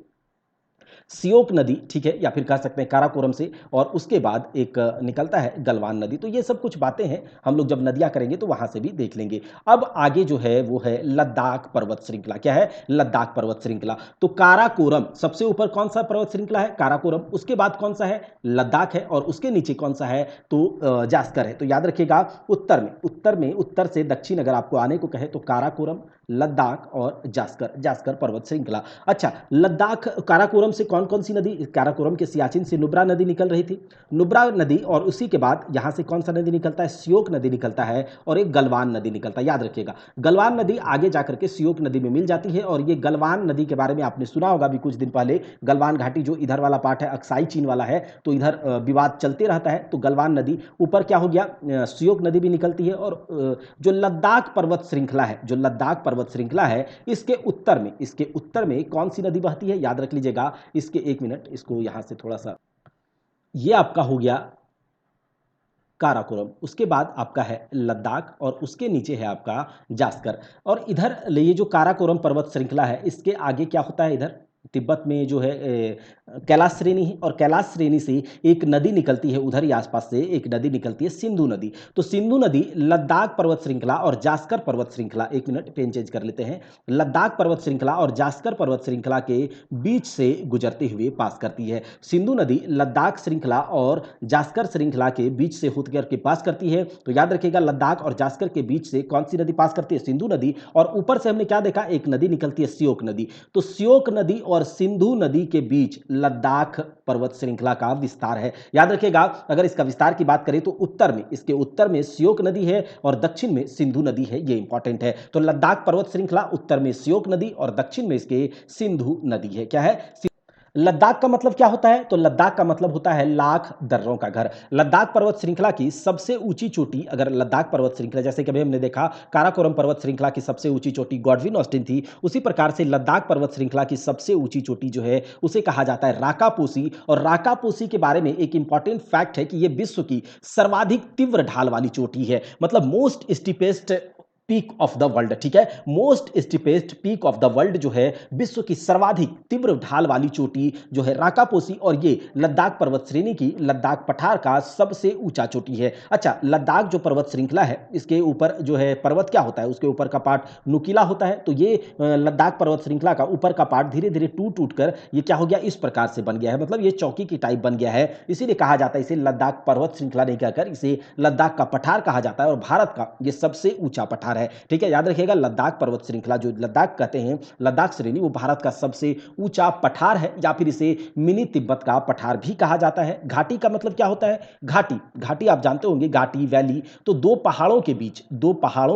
सियोक नदी, ठीक है, या फिर कह सकते हैं काराकोरम से, और उसके बाद एक निकलता है गलवान नदी। तो ये सब कुछ बातें हैं, हम लोग जब नदियां करेंगे तो वहां से भी देख लेंगे। अब आगे जो है वो है लद्दाख पर्वत श्रृंखला। क्या है? लद्दाख पर्वत श्रृंखला। तो काराकोरम सबसे ऊपर कौन सा पर्वत श्रृंखला है? काराकोरम। उसके बाद कौन सा है? लद्दाख है। और उसके नीचे कौन सा है? तो जास्कर है। तो याद रखिएगा, उत्तर से दक्षिण अगर आपको आने को कहे तो काराकोरम, लद्दाख और जास्कर पर्वत श्रृंखला। अच्छा, लद्दाख, काराकोरम से कौन कौन सी नदी? काराकोरम के सियाचिन से नुब्रा नदी निकल रही थी, नुब्रा नदी, और उसी के बाद यहां से कौन सा नदी निकलता है? सियोक नदी निकलता है, और एक गलवान नदी निकलता है। याद रखिएगा, गलवान नदी आगे जाकर के सियोक नदी में मिल जाती है। और ये गलवान नदी के बारे में आपने सुना होगा भी कुछ दिन पहले, गलवान घाटी जो इधर वाला पार्ट है, अक्साई चीन वाला है, तो इधर विवाद चलते रहता है। तो गलवान नदी ऊपर क्या हो गया, सियोक नदी भी निकलती है। और जो लद्दाख पर्वत श्रृंखला है, जो लद्दाख पर्वत श्रृंखला है, इसके उत्तर में कौन सी नदी बहती है? याद रख लीजिएगा, इसके एक मिनट, इसको यहां से थोड़ा सा, ये आपका हो गया काराकोरम, उसके बाद आपका है लद्दाख, और उसके नीचे है आपका जास्कर। और इधर ये जो काराकोरम पर्वत श्रृंखला है, इसके आगे क्या होता है? इधर तिब्बत में जो है कैलाश श्रेणी है, और कैलाश श्रेणी से एक नदी निकलती है, उधर ही आसपास से एक नदी निकलती है, सिंधु नदी। तो सिंधु नदी लद्दाख पर्वत श्रृंखला और जास्कर पर्वत श्रृंखला, एक मिनट पेन चेंज कर लेते हैं, लद्दाख पर्वत श्रृंखला और जास्कर पर्वत श्रृंखला के बीच से गुजरते हुए पास करती है। सिंधु नदी लद्दाख श्रृंखला और जास्कर श्रृंखला के बीच से होकर के पास करती है। तो याद रखिएगा, लद्दाख और जास्कर के बीच से कौन सी नदी पास करती है? सिंधु नदी। और ऊपर से हमने क्या देखा? एक नदी निकलती है, सियोक नदी। तो सियोक नदी और सिंधु नदी के बीच लद्दाख पर्वत श्रृंखला का विस्तार है। याद रखिएगा, अगर इसका विस्तार की बात करें तो इसके उत्तर में सियोक नदी है और दक्षिण में सिंधु नदी है। ये इंपॉर्टेंट है। तो लद्दाख पर्वत श्रृंखला उत्तर में सियोक नदी और दक्षिण में इसके सिंधु नदी है। क्या है? लद्दाख का मतलब क्या होता है? तो लद्दाख का मतलब होता है लाख दर्रों का घर। लद्दाख पर्वत श्रृंखला की सबसे ऊंची चोटी, अगर लद्दाख पर्वत श्रृंखला, जैसे कि अभी हमने देखा काराकोरम पर्वत श्रृंखला की सबसे ऊंची चोटी गॉडविन ऑस्टिन थी, उसी प्रकार से लद्दाख पर्वत श्रृंखला की सबसे ऊंची चोटी जो है उसे कहा जाता है राकापोसी। और राकापोसी के बारे में एक इंपॉर्टेंट फैक्ट है कि यह विश्व की सर्वाधिक तीव्र ढाल वाली चोटी है, मतलब most steepest peak of the world. ठीक है, most steepest peak of the world जो है, विश्व की सर्वाधिक तीव्र ढाल वाली चोटी जो है राकापोसी, और ये लद्दाख पर्वत श्रेणी की लद्दाख पठार का सबसे ऊंचा चोटी है। अच्छा, लद्दाख जो पर्वत श्रृंखला है इसके ऊपर जो है पर्वत क्या होता है, उसके ऊपर का पार्ट नुकीला होता है। तो ये लद्दाख पर्वत श्रृंखला का ऊपर का पार्ट धीरे धीरे टूट टूट कर ये क्या हो गया, इस प्रकार से बन गया है, मतलब ये चौकी की टाइप बन गया है। इसीलिए कहा जाता है इसे लद्दाख पर्वत श्रृंखला नहीं कहकर इसे लद्दाख का पठार कहा जाता है, और भारत का ये सबसे ऊंचा पठार है। ठीक है, याद रखिएगा लद्दाख पर्वत श्रृंखला जो लद्दाख कहते हैं, लद्दाख श्रेणी, वो भारत का सबसे ऊंचा पठार है, या फिर इसे मिनी तिब्बत का पठार भी कहा जाता है। घाटी का मतलब क्या होता है? घाटी, घाटी आप जानते होंगे, घाटी वैली, तो दो पहाड़ों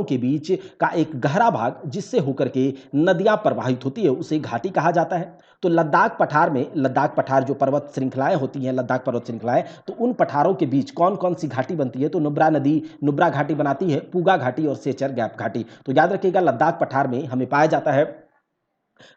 के बीच का एक गहरा भाग जिससे होकर के नदियां प्रवाहित होती है उसे घाटी कहा जाता है। तो लद्दाख पठार में, लद्दाख पठार जो पर्वत श्रृंखलाएं होती हैं, लद्दाख पर्वत श्रृंखलाएं, तो उन पठारों के बीच कौन कौन सी घाटी बनती है? तो नुब्रा नदी नुब्रा घाटी बनाती है, पूगा घाटी और सेचर गैप घाटी। तो याद रखिएगा लद्दाख पठार में हमें पाया जाता है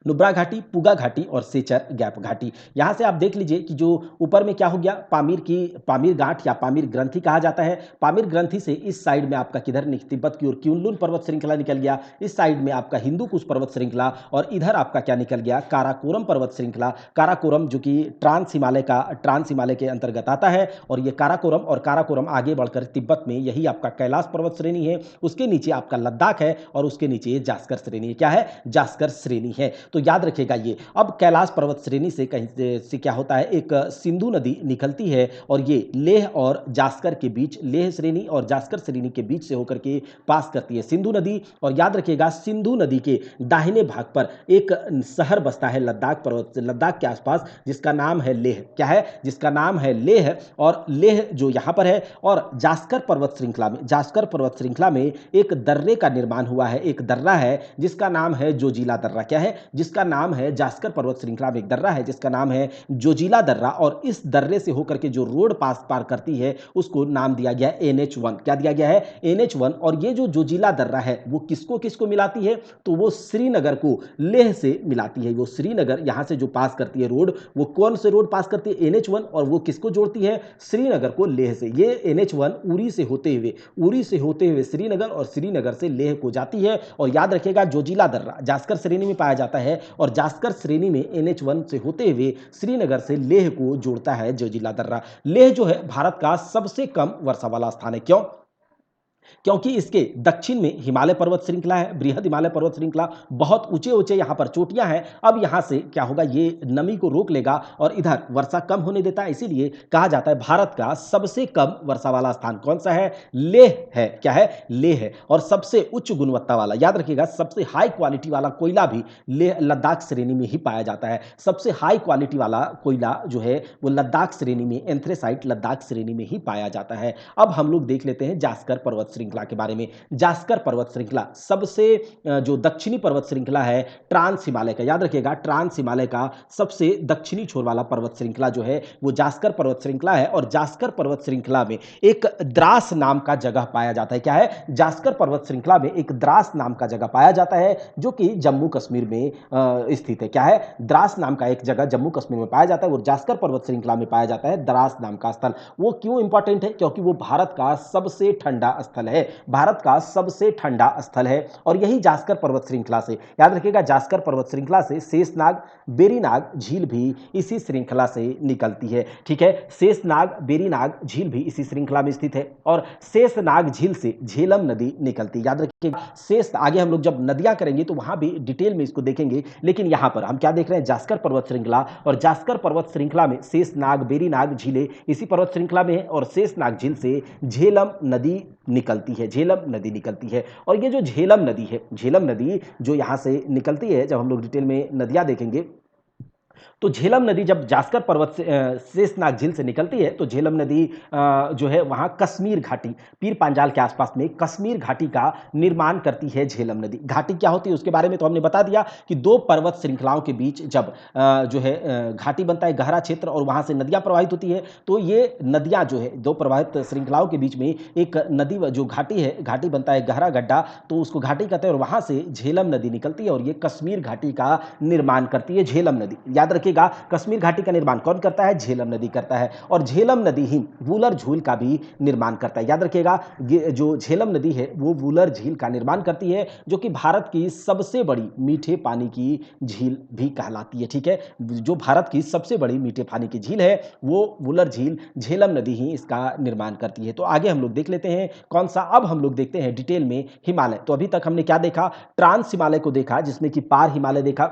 नुब्रा घाटी, पूगा घाटी और सेचर गैप घाटी। यहां से आप देख लीजिए कि जो ऊपर में क्या हो गया, पामीर गांठ या पामीर ग्रंथि कहा जाता है। पामीर ग्रंथि से इस साइड में आपका किधर तिब्बत की ओर क्युनलुन पर्वत श्रृंखला निकल गया, इस साइड में आपका हिंदू कुश पर्वत श्रृंखला, और इधर आपका क्या निकल गया, काराकोरम पर्वत श्रृंखला। काराकोरम जो कि ट्रांस हिमालय के अंतर्गत आता है, और ये काराकोरम आगे बढ़कर तिब्बत में यही आपका कैलाश पर्वत श्रेणी है, उसके नीचे आपका लद्दाख है, और उसके नीचे जास्कर श्रेणी। क्या है? जास्कर श्रेणी है। तो याद रखिएगा ये। अब कैलाश पर्वत श्रेणी से कहीं से क्या होता है, एक सिंधु नदी निकलती है, और ये लेह और जास्कर के बीच, लेह श्रेणी और जास्कर श्रेणी के बीच से होकर के पास करती है सिंधु नदी। और याद रखिएगा सिंधु नदी के दाहिने भाग पर एक शहर बसता है लद्दाख के आसपास, जिसका नाम है लेह। क्या है? जिसका नाम है लेह। और लेह जो यहां पर है, और जास्कर पर्वत श्रृंखला में एक दर्रे का निर्माण हुआ है, एक दर्रा है जिसका नाम है जोजिला दर्रा। क्या है? जिसका नाम है, जास्कर पर्वत श्रृंखला में एक दर्रा है जिसका नाम है जोजिला दर्रा, और इस दर्रे से होकर के जो रोड पार करती है उसको नाम दिया गया है NH1। क्या दिया गया है? NH1। और ये जो जोजिला दर्रा है वो किसको किसको मिलाती है? तो वो श्रीनगर को लेह से मिलाती है। वो श्रीनगर यहां से जो पास करती है रोड, वो कौन से रोड पास करती है? NH1। और वो किसको जोड़ती है? श्रीनगर को लेह से। ये NH1 उरी से होते हुए श्रीनगर, और श्रीनगर से लेह को जाती है। और याद रखिएगा जोजिला दर्रा जास्कर श्रेणी में पाया जाता है, और जास्कर श्रेणी में NH1 से होते हुए श्रीनगर से लेह को जोड़ता है जोजिला दर्रा। लेह जो है भारत का सबसे कम वर्षा वाला स्थान है। क्यों? क्योंकि इसके दक्षिण में हिमालय पर्वत श्रृंखला है, बृहद हिमालय पर्वत श्रृंखला, बहुत ऊंचे ऊंचे यहां पर चोटियां हैं। अब यहां से क्या होगा, ये नमी को रोक लेगा और इधर वर्षा कम होने देता है, इसीलिए कहा जाता है भारत का सबसे कम वर्षा वाला स्थान कौन सा है? लेह है। क्या है? लेह है। और सबसे उच्च गुणवत्ता वाला, याद रखिएगा, सबसे हाई क्वालिटी वाला कोयला भी लेह लद्दाख श्रेणी में ही पाया जाता है। सबसे हाई क्वालिटी वाला कोयला जो है वो लद्दाख श्रेणी में, एंथ्रेसाइट लद्दाख श्रेणी में ही पाया जाता है। अब हम लोग देख लेते हैं जास्कर पर्वत श्रृंखला के बारे में। जास्कर पर्वत श्रृंखला सबसे जो दक्षिणी पर्वत श्रृंखला है ट्रांस हिमालय का, याद रखिएगा ट्रांस हिमालय का सबसे दक्षिणी छोर वाला पर्वत श्रृंखला जो है वो जास्कर पर्वत श्रृंखला है। और जास्कर पर्वत श्रृंखला में एक द्रास नाम का जगह पाया जाता है। क्या है? जास्कर पर्वत श्रृंखला में एक द्रास नाम का जगह पाया जाता है जो कि जम्मू कश्मीर में स्थित है। क्या है? द्रास नाम का एक जगह जम्मू कश्मीर में पाया जाता है, वो जास्कर पर्वत श्रृंखला में पाया जाता है द्रास नाम का स्थल। वो क्यों इंपॉर्टेंट है? क्योंकि वो भारत का सबसे ठंडा स्थल है, भारत का सबसे ठंडा स्थल है। और यही जास्कर पर्वत श्रृंखला से, याद रखिएगा, जास्कर पर्वत श्रृंखला से शेषनाग बेरीनाग झील भी इसी श्रृंखला से निकलती है। ठीक है, शेषनाग बेरीनाग झील भी इसी श्रृंखला में स्थित है। और शेषनाग झील से झेलम नदी निकलती है। याद रखिएगा शेष, आगे हम लोग जब नदियां करेंगे तो वहां भी डिटेल में इसको देखेंगे, लेकिन यहां पर हम क्या देख रहे हैं? जास्कर पर्वत श्रृंखला, और जास्कर पर्वत श्रृंखला में शेषनाग बेरीनाग झीलें इसी पर्वत श्रृंखला में है, और शेषनाग झील से झेलम नदी निकलती है, झेलम नदी निकलती है। और ये जो झेलम नदी है, झेलम नदी जो यहां से निकलती है, जब हम लोग डिटेल में नदियां देखेंगे तो झेलम नदी जब जास्कर पर्वत से शेषनाग झील से निकलती है तो झेलम नदी जो है वहाँ कश्मीर घाटी, पीर पांजाल के आसपास में कश्मीर घाटी का निर्माण करती है झेलम नदी। घाटी क्या होती है उसके बारे में तो हमने बता दिया कि दो पर्वत श्रृंखलाओं के बीच जब जो है घाटी बनता है, गहरा क्षेत्र, और वहाँ से नदियाँ प्रवाहित होती है, तो ये नदियाँ जो है दो प्रवाहित श्रृंखलाओं के बीच में एक नदी जो घाटी है, घाटी बनता है गहरा गड्ढा, तो उसको घाटी कहते हैं, और वहाँ से झेलम नदी निकलती है और ये कश्मीर घाटी का निर्माण करती है झेलम नदी। याद रखिएगा, कश्मीर घाटी का निर्माण कौन करता है? झेलम नदी करता है, और झेलम नदी ही वूलर झील का भी निर्माण करता है। याद रखिएगा, जो झेलम नदी है वो वूलर झील का निर्माण करती है, जो कि भारत की सबसे बड़ी मीठे पानी की झील भी कहलाती है। ठीक है, जो भारत की सबसे बड़ी मीठे पानी की झील है वो वूलर झील, झेलम नदी ही इसका निर्माण करती है। तो आगे हम लोग देख लेते हैं कौन सा, अब हम लोग देखते हैं डिटेल में हिमालय। तो अभी तक हमने क्या देखा? ट्रांस हिमालय को देखा, जिसमें कि पार हिमालय देखा,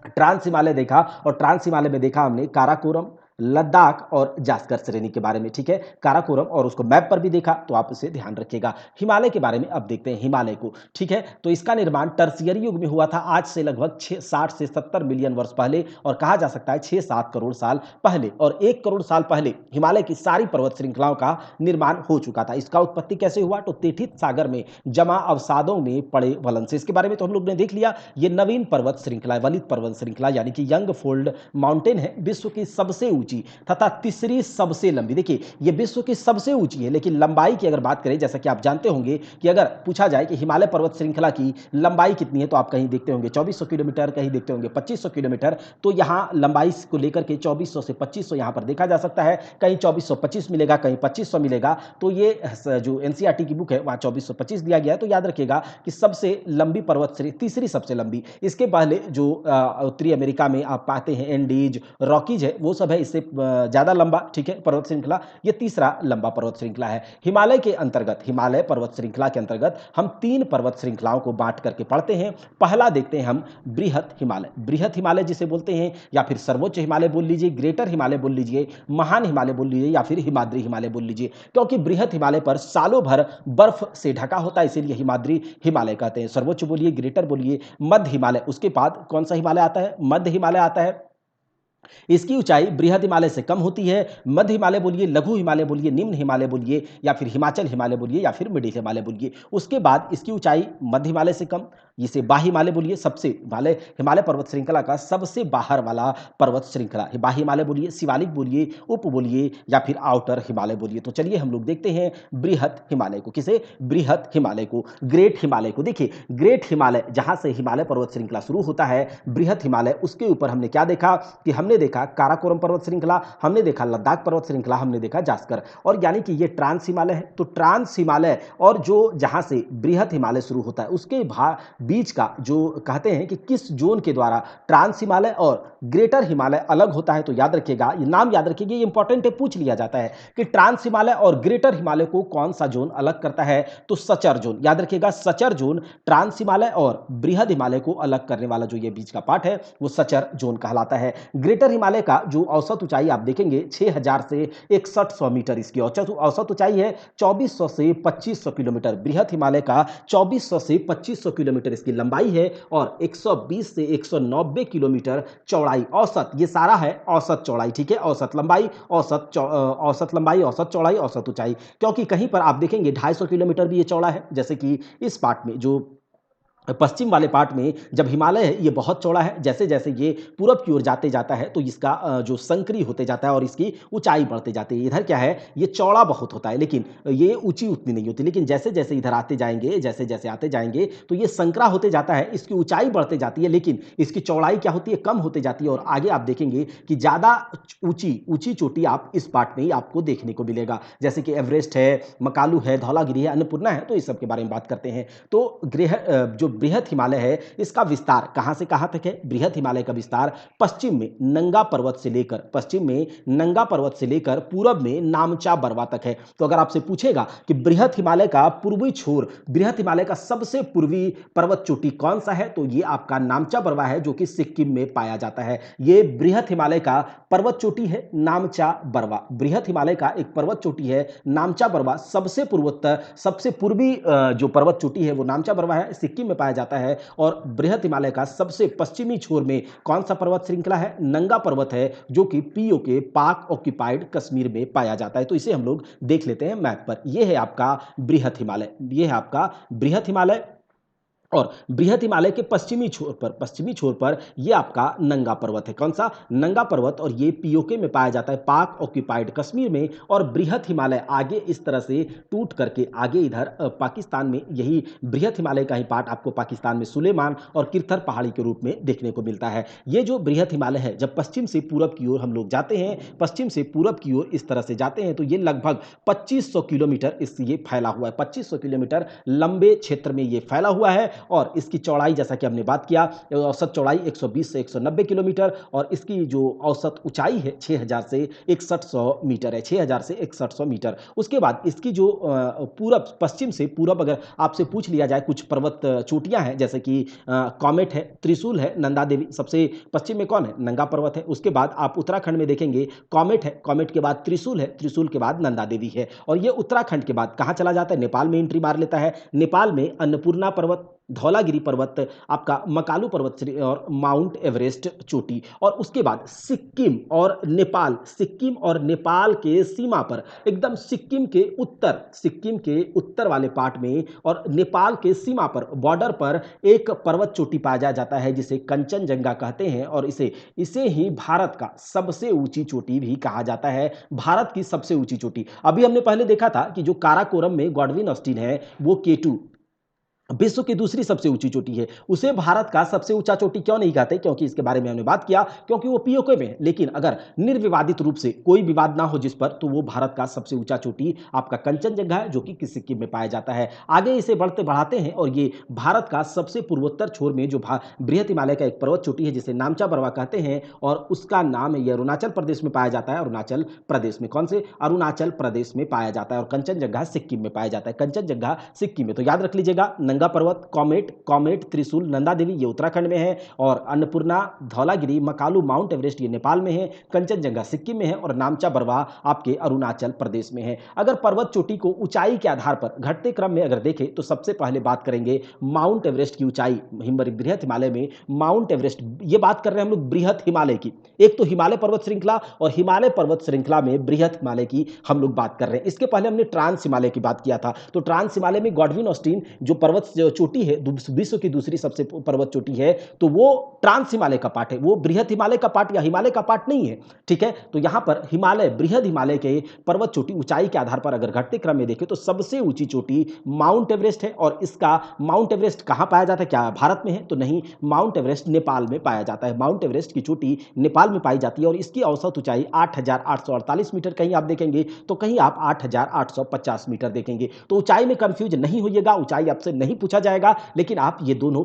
ट्रांस हिमालय देखा, और ट्रांस हिमालय में देखा हमने काराकोरम, लद्दाख और जास्कर श्रेणी के बारे में। ठीक है, काराकोरम, और उसको मैप पर भी देखा, तो आप इसे ध्यान रखिएगा। हिमालय के बारे में अब देखते हैं हिमालय को। ठीक है, तो इसका निर्माण टर्शियरी युग में हुआ था, आज से लगभग 60 से 70 मिलियन वर्ष पहले, और कहा जा सकता है 6-7 करोड़ साल पहले, और 1 करोड़ साल पहले हिमालय की सारी पर्वत श्रृंखलाओं का निर्माण हो चुका था। इसका उत्पत्ति कैसे हुआ? तो तेथित सागर में जमा अवसादों में पड़े वलन से। इसके बारे में तो हम लोग ने देख लिया। ये नवीन पर्वत श्रृंखला, वलित पर्वत श्रृंखला यानी कि यंग फोल्ड माउंटेन है, विश्व की सबसे ऊंची तथा तीसरी सबसे लंबी। देखिए, ये विश्व की सबसे ऊंची है, लेकिन लंबाई की अगर बात करें, जैसा कि आप जानते होंगे कि अगर पूछा जाए कि हिमालय पर्वत श्रृंखला की लंबाई कितनी है, तो आप कहीं देखते होंगे 2400 किलोमीटर, कहीं देखते होंगे 2500 किलोमीटर। तो यहाँ लंबाई को लेकर के 2400 से 2500 यहाँ पर देखा जा सकता है, कहीं 2425 मिलेगा, कहीं 2500 मिलेगा। तो ये जो एनसीईआरटी की बुक है वहाँ 2425 दिया गया है। तो याद रखिएगा कि सबसे लंबी पर्वत श्रृंखला, तीसरी सबसे लंबी। इसके पहले जो उत्तरी अमेरिका में आप पाते हैं एंडीज, रॉकीज है, वो सब है इससे ज़्यादा लंबा। ठीक है, पर्वत श्रृंखला, ये तीसरा लंबा पर्वत श्रृंखला है। हिमालय के अंतर्गत, हिमालय पर्वत श्रृंखला के अंतर्गत हम 3 पर्वत श्रृंखलाओं को बांट करके पढ़ते हैं। पहला देखते हैं हम बृहत हिमालय। बृहत हिमालय जिसे बोलते हैं, या फिर सर्वोच्च हिमालय बोल लीजिए, ग्रेटर हिमालय बोल लीजिए, महान हिमालय बोल लीजिए, या फिर हिमाद्री हिमालय बोल लीजिए, क्योंकि बृहत हिमालय पर सालों भर बर्फ से ढका होता है, इसीलिए हिमाद्री हिमालय कहते हैं। सर्वोच्च बोलिए, ग्रेटर बोलिए, मध्य हिमालय, उसके बाद कौन सा हिमालय आता है? मध्य हिमालय आता है। इसकी ऊंचाई बृहद हिमालय से कम होती है। मध्य हिमालय बोलिए, लघु हिमालय बोलिए, निम्न हिमालय बोलिए, या फिर हिमाचल हिमालय बोलिए, या फिर मिडिल हिमालय बोलिए। उसके बाद इसकी ऊंचाई मध्य हिमालय से कम, इसे बाह्य हिमालय बोलिए, सबसे हिमालय, हिमालय पर्वत श्रृंखला का सबसे बाहर वाला पर्वत श्रृंखला बाह्य हिमालय बोलिए, शिवालिक बोलिए, उप बोलिए, या फिर आउटर हिमालय बोलिए। तो चलिए हम लोग देखते हैं बृहत हिमालय को। किसे? बृहत हिमालय को, ग्रेट हिमालय को। देखिए, ग्रेट हिमालय जहां से हिमालय पर्वत श्रृंखला शुरू होता है, बृहत हिमालय, उसके ऊपर हमने क्या देखा कि हमने देखा काराकोरम पर्वत श्रृंखला, हमने देखा लद्दाख पर्वत श्रृंखला, हमने देखा जास्कर, और यानी कि ये ट्रांस हिमालय है। तो ट्रांस हिमालय और जो जहां से बृहत हिमालय शुरू होता है उसके बीच का जो कहते हैं कि किस जोन के द्वारा ट्रांस हिमालय और ग्रेटर हिमालय अलग होता है, तो याद रखिएगा, ये नाम याद रखिएगा, ये इंपॉर्टेंट है, पूछ लिया जाता है कि ट्रांस हिमालय और ग्रेटर हिमालय को कौन सा जोन अलग करता है? तो सचर जोन। याद रखिएगा, सचर जोन ट्रांस हिमालय और बृहद हिमालय को अलग करने वाला जो ये बीच का पार्ट है वो सचर जोन कहलाता है। ग्रेटर हिमालय का जो औसत ऊंचाई आप देखेंगे 6000 से 6100 मीटर, इसकी औसत ऊंचाई है 2400 से 2500 किलोमीटर। बृहद हिमालय का 2400 से 2500 किलोमीटर इसकी लंबाई है, और 120 से 190 किलोमीटर चौड़ाई औसत। ये सारा है औसत चौड़ाई। ठीक है, औसत लंबाई, औसत लंबाई, औसत चौड़ाई, औसत ऊंचाई, क्योंकि कहीं पर आप देखेंगे 250 किलोमीटर भी ये चौड़ा है, जैसे कि इस पार्ट में, जो पश्चिम वाले पार्ट में जब हिमालय है ये बहुत चौड़ा है, जैसे जैसे ये पूरब की ओर जाते जाता है तो इसका जो संकरी होते जाता है और इसकी ऊंचाई बढ़ते जाती है। इधर क्या है, ये चौड़ा बहुत होता है, लेकिन ये ऊंची उतनी नहीं होती, लेकिन जैसे जैसे इधर आते जाएंगे, जैसे जैसे आते जाएंगे तो ये संकरा होते जाता है, इसकी ऊंचाई बढ़ते जाती है, लेकिन इसकी चौड़ाई क्या होती है, कम होते जाती है। और आगे आप देखेंगे कि ज़्यादा ऊंची ऊंची चोटी आप इस पार्ट में ही आपको देखने को मिलेगा, जैसे कि एवरेस्ट है, मकालू है, धौलागिरी है, अन्नपूर्णा है। तो इस सब के बारे में बात करते हैं। तो जो बृहत हिमालय है इसका विस्तार कहां से कहां तक है? बृहत हिमालय का विस्तार पश्चिम में नंगा पर्वत से लेकर पूरब में नामचा बरवा तक है। तो अगर आपसे पूछेगा कि बृहत हिमालय का पूर्वी छोर, बृहत हिमालय का सबसे पूर्वी पर्वत चोटी कौन सा है, तो ये आपका नामचा बरवा है, जो कि सिक्किम में पाया जाता है। ये बृहत हिमालय का पर्वत चोटी है, नामचा बरवा। बृहत हिमालय का एक पर्वत चोटी है नामचा बरवा, सबसे पूर्वोत्तर, सबसे पूर्वी जो पर्वत चोटी है वो नामचा बरवा है, सिक्किम में पाया जाता है। और बृहद हिमालय का सबसे पश्चिमी छोर में कौन सा पर्वत श्रृंखला है? नंगा पर्वत है, जो कि पीओके पाक ऑक्यूपाइड कश्मीर में पाया जाता है। तो इसे हम लोग देख लेते हैं मैप पर। यह है आपका बृहद हिमालय, यह है आपका बृहद हिमालय। और बृहद हिमालय के पश्चिमी छोर पर यह आपका नंगा पर्वत है। कौन सा? नंगा पर्वत। और ये पीओके में पाया जाता है, पाक ऑक्यूपाइड कश्मीर में। और बृहद हिमालय आगे इस तरह से टूट करके आगे इधर पाकिस्तान में, यही बृहद हिमालय का ही पार्ट आपको पाकिस्तान में सुलेमान और किरथर पहाड़ी के रूप में देखने को मिलता है। ये जो बृहद हिमालय है, जब पश्चिम से पूरब की ओर हम लोग जाते हैं, पश्चिम से पूरब की ओर इस तरह से जाते हैं, तो ये लगभग 2500 किलोमीटर ये फैला हुआ है। 2500 किलोमीटर लंबे क्षेत्र में ये फैला हुआ है। और इसकी चौड़ाई, जैसा कि हमने बात किया, औसत चौड़ाई 120 से 190 किलोमीटर, और इसकी जो औसत ऊंचाई है 6000 से 6100 मीटर है। 6000 से 6100 मीटर। उसके बाद इसकी जो पूरब, पश्चिम से पूरब अगर आपसे पूछ लिया जाए, कुछ पर्वत चोटियां हैं, जैसे कि कॉमेट है, त्रिशूल है, नंदा देवी। सबसे पश्चिम में कौन है? नंगा पर्वत है। उसके बाद आप उत्तराखंड में देखेंगे कॉमेट है, कॉमेट के बाद त्रिशूल है, त्रिशूल के बाद नंदा देवी है। और ये उत्तराखंड के बाद कहां चला जाता है? नेपाल में एंट्री मार लेता है। नेपाल में अन्नपूर्णा पर्वत, धौलागिरी पर्वत, आपका मकालू पर्वत और माउंट एवरेस्ट चोटी। और उसके बाद सिक्किम और नेपाल, सिक्किम और नेपाल के सीमा पर, एकदम सिक्किम के उत्तर वाले पार्ट में और नेपाल के सीमा पर, बॉर्डर पर एक पर्वत चोटी पाया जाता है जिसे कंचनजंगा कहते हैं। और इसे ही भारत का सबसे ऊंची चोटी भी कहा जाता है। भारत की सबसे ऊंची चोटी। अभी हमने पहले देखा था कि जो काराकोरम में गॉडविन ऑस्टिन है, वो K2 विश्व की दूसरी सबसे ऊंची चोटी है। उसे भारत का सबसे ऊंचा चोटी क्यों नहीं कहते? क्योंकि इसके बारे में हमने बात किया, क्योंकि वो पीओके में है। लेकिन अगर निर्विवादित रूप से कोई विवाद ना हो जिस पर, तो वो भारत का सबसे ऊंचा चोटी आपका कंचनजंगा है, जो कि सिक्किम में पाया जाता है। आगे इसे बढ़ाते हैं, और ये भारत का सबसे पूर्वोत्तर छोर में जो बृहद हिमालय का एक पर्वत चोटी है, जिसे नामचा बरवा कहते हैं, और उसका नाम है, ये अरुणाचल प्रदेश में पाया जाता है। अरुणाचल प्रदेश में, कौन से? अरुणाचल प्रदेश में पाया जाता है। और कंचनजंगा सिक्किम में पाया जाता है। कंचनजंगा सिक्किम में। तो याद रख लीजिएगा, नंगा पर्वत, कॉमेट, त्रिशूल, नंदा देवी ये उत्तराखंड में है, और अन्नपूर्णा, धौलागिरी, मकालू, माउंट एवरेस्ट ये नेपाल में है, कंचनजंगा सिक्किम में है, और नामचा बरवा आपके अरुणाचल प्रदेश में है। अगर पर्वत चोटी को ऊंचाई के आधार पर घटते क्रम में अगर देखें, तो सबसे पहले बात करेंगे माउंट एवरेस्ट की ऊंचाई। बृहद हिमालय में माउंट एवरेस्ट, ये बात कर रहे हैं हम लोग बृहद हिमालय की। एक तो हिमालय पर्वत श्रृंखला, और हिमालय पर्वत श्रृंखला में बृहद हिमालय की हम लोग बात कर रहे हैं। इसके पहले हमने ट्रांस हिमालय की बात किया था। तो ट्रांस हिमालय में गॉडविन ऑस्टिन जो पर्वत चोटी है, विश्व की दूसरी सबसे पर्वत चोटी है, तो वो ट्रांस हिमालय का पार्ट है, वो बृहद हिमालय का पार्ट या हिमालय का पार्ट नहीं है। ठीक है, तो यहां पर हिमालय, बृहद हिमालय के पर्वत चोटी ऊंचाई के आधार पर अगर घटते क्रम में देखें, तो सबसे ऊंची चोटी माउंट एवरेस्ट है। और इसका माउंट एवरेस्ट कहां पाया जाता है? क्या भारत में है? तो नहीं, माउंट एवरेस्ट नेपाल में पाया जाता है। माउंट एवरेस्ट की चोटी नेपाल में पाई जाती है, और इसकी औसत ऊंचाई 8848 मीटर, कहीं आप देखेंगे तो कहीं आप 8850 मीटर देखेंगे। तो ऊंचाई में कंफ्यूज नहीं होइएगा, ऊंचाई आपसे नहीं पूछा जाएगा, लेकिन आप ये दोनों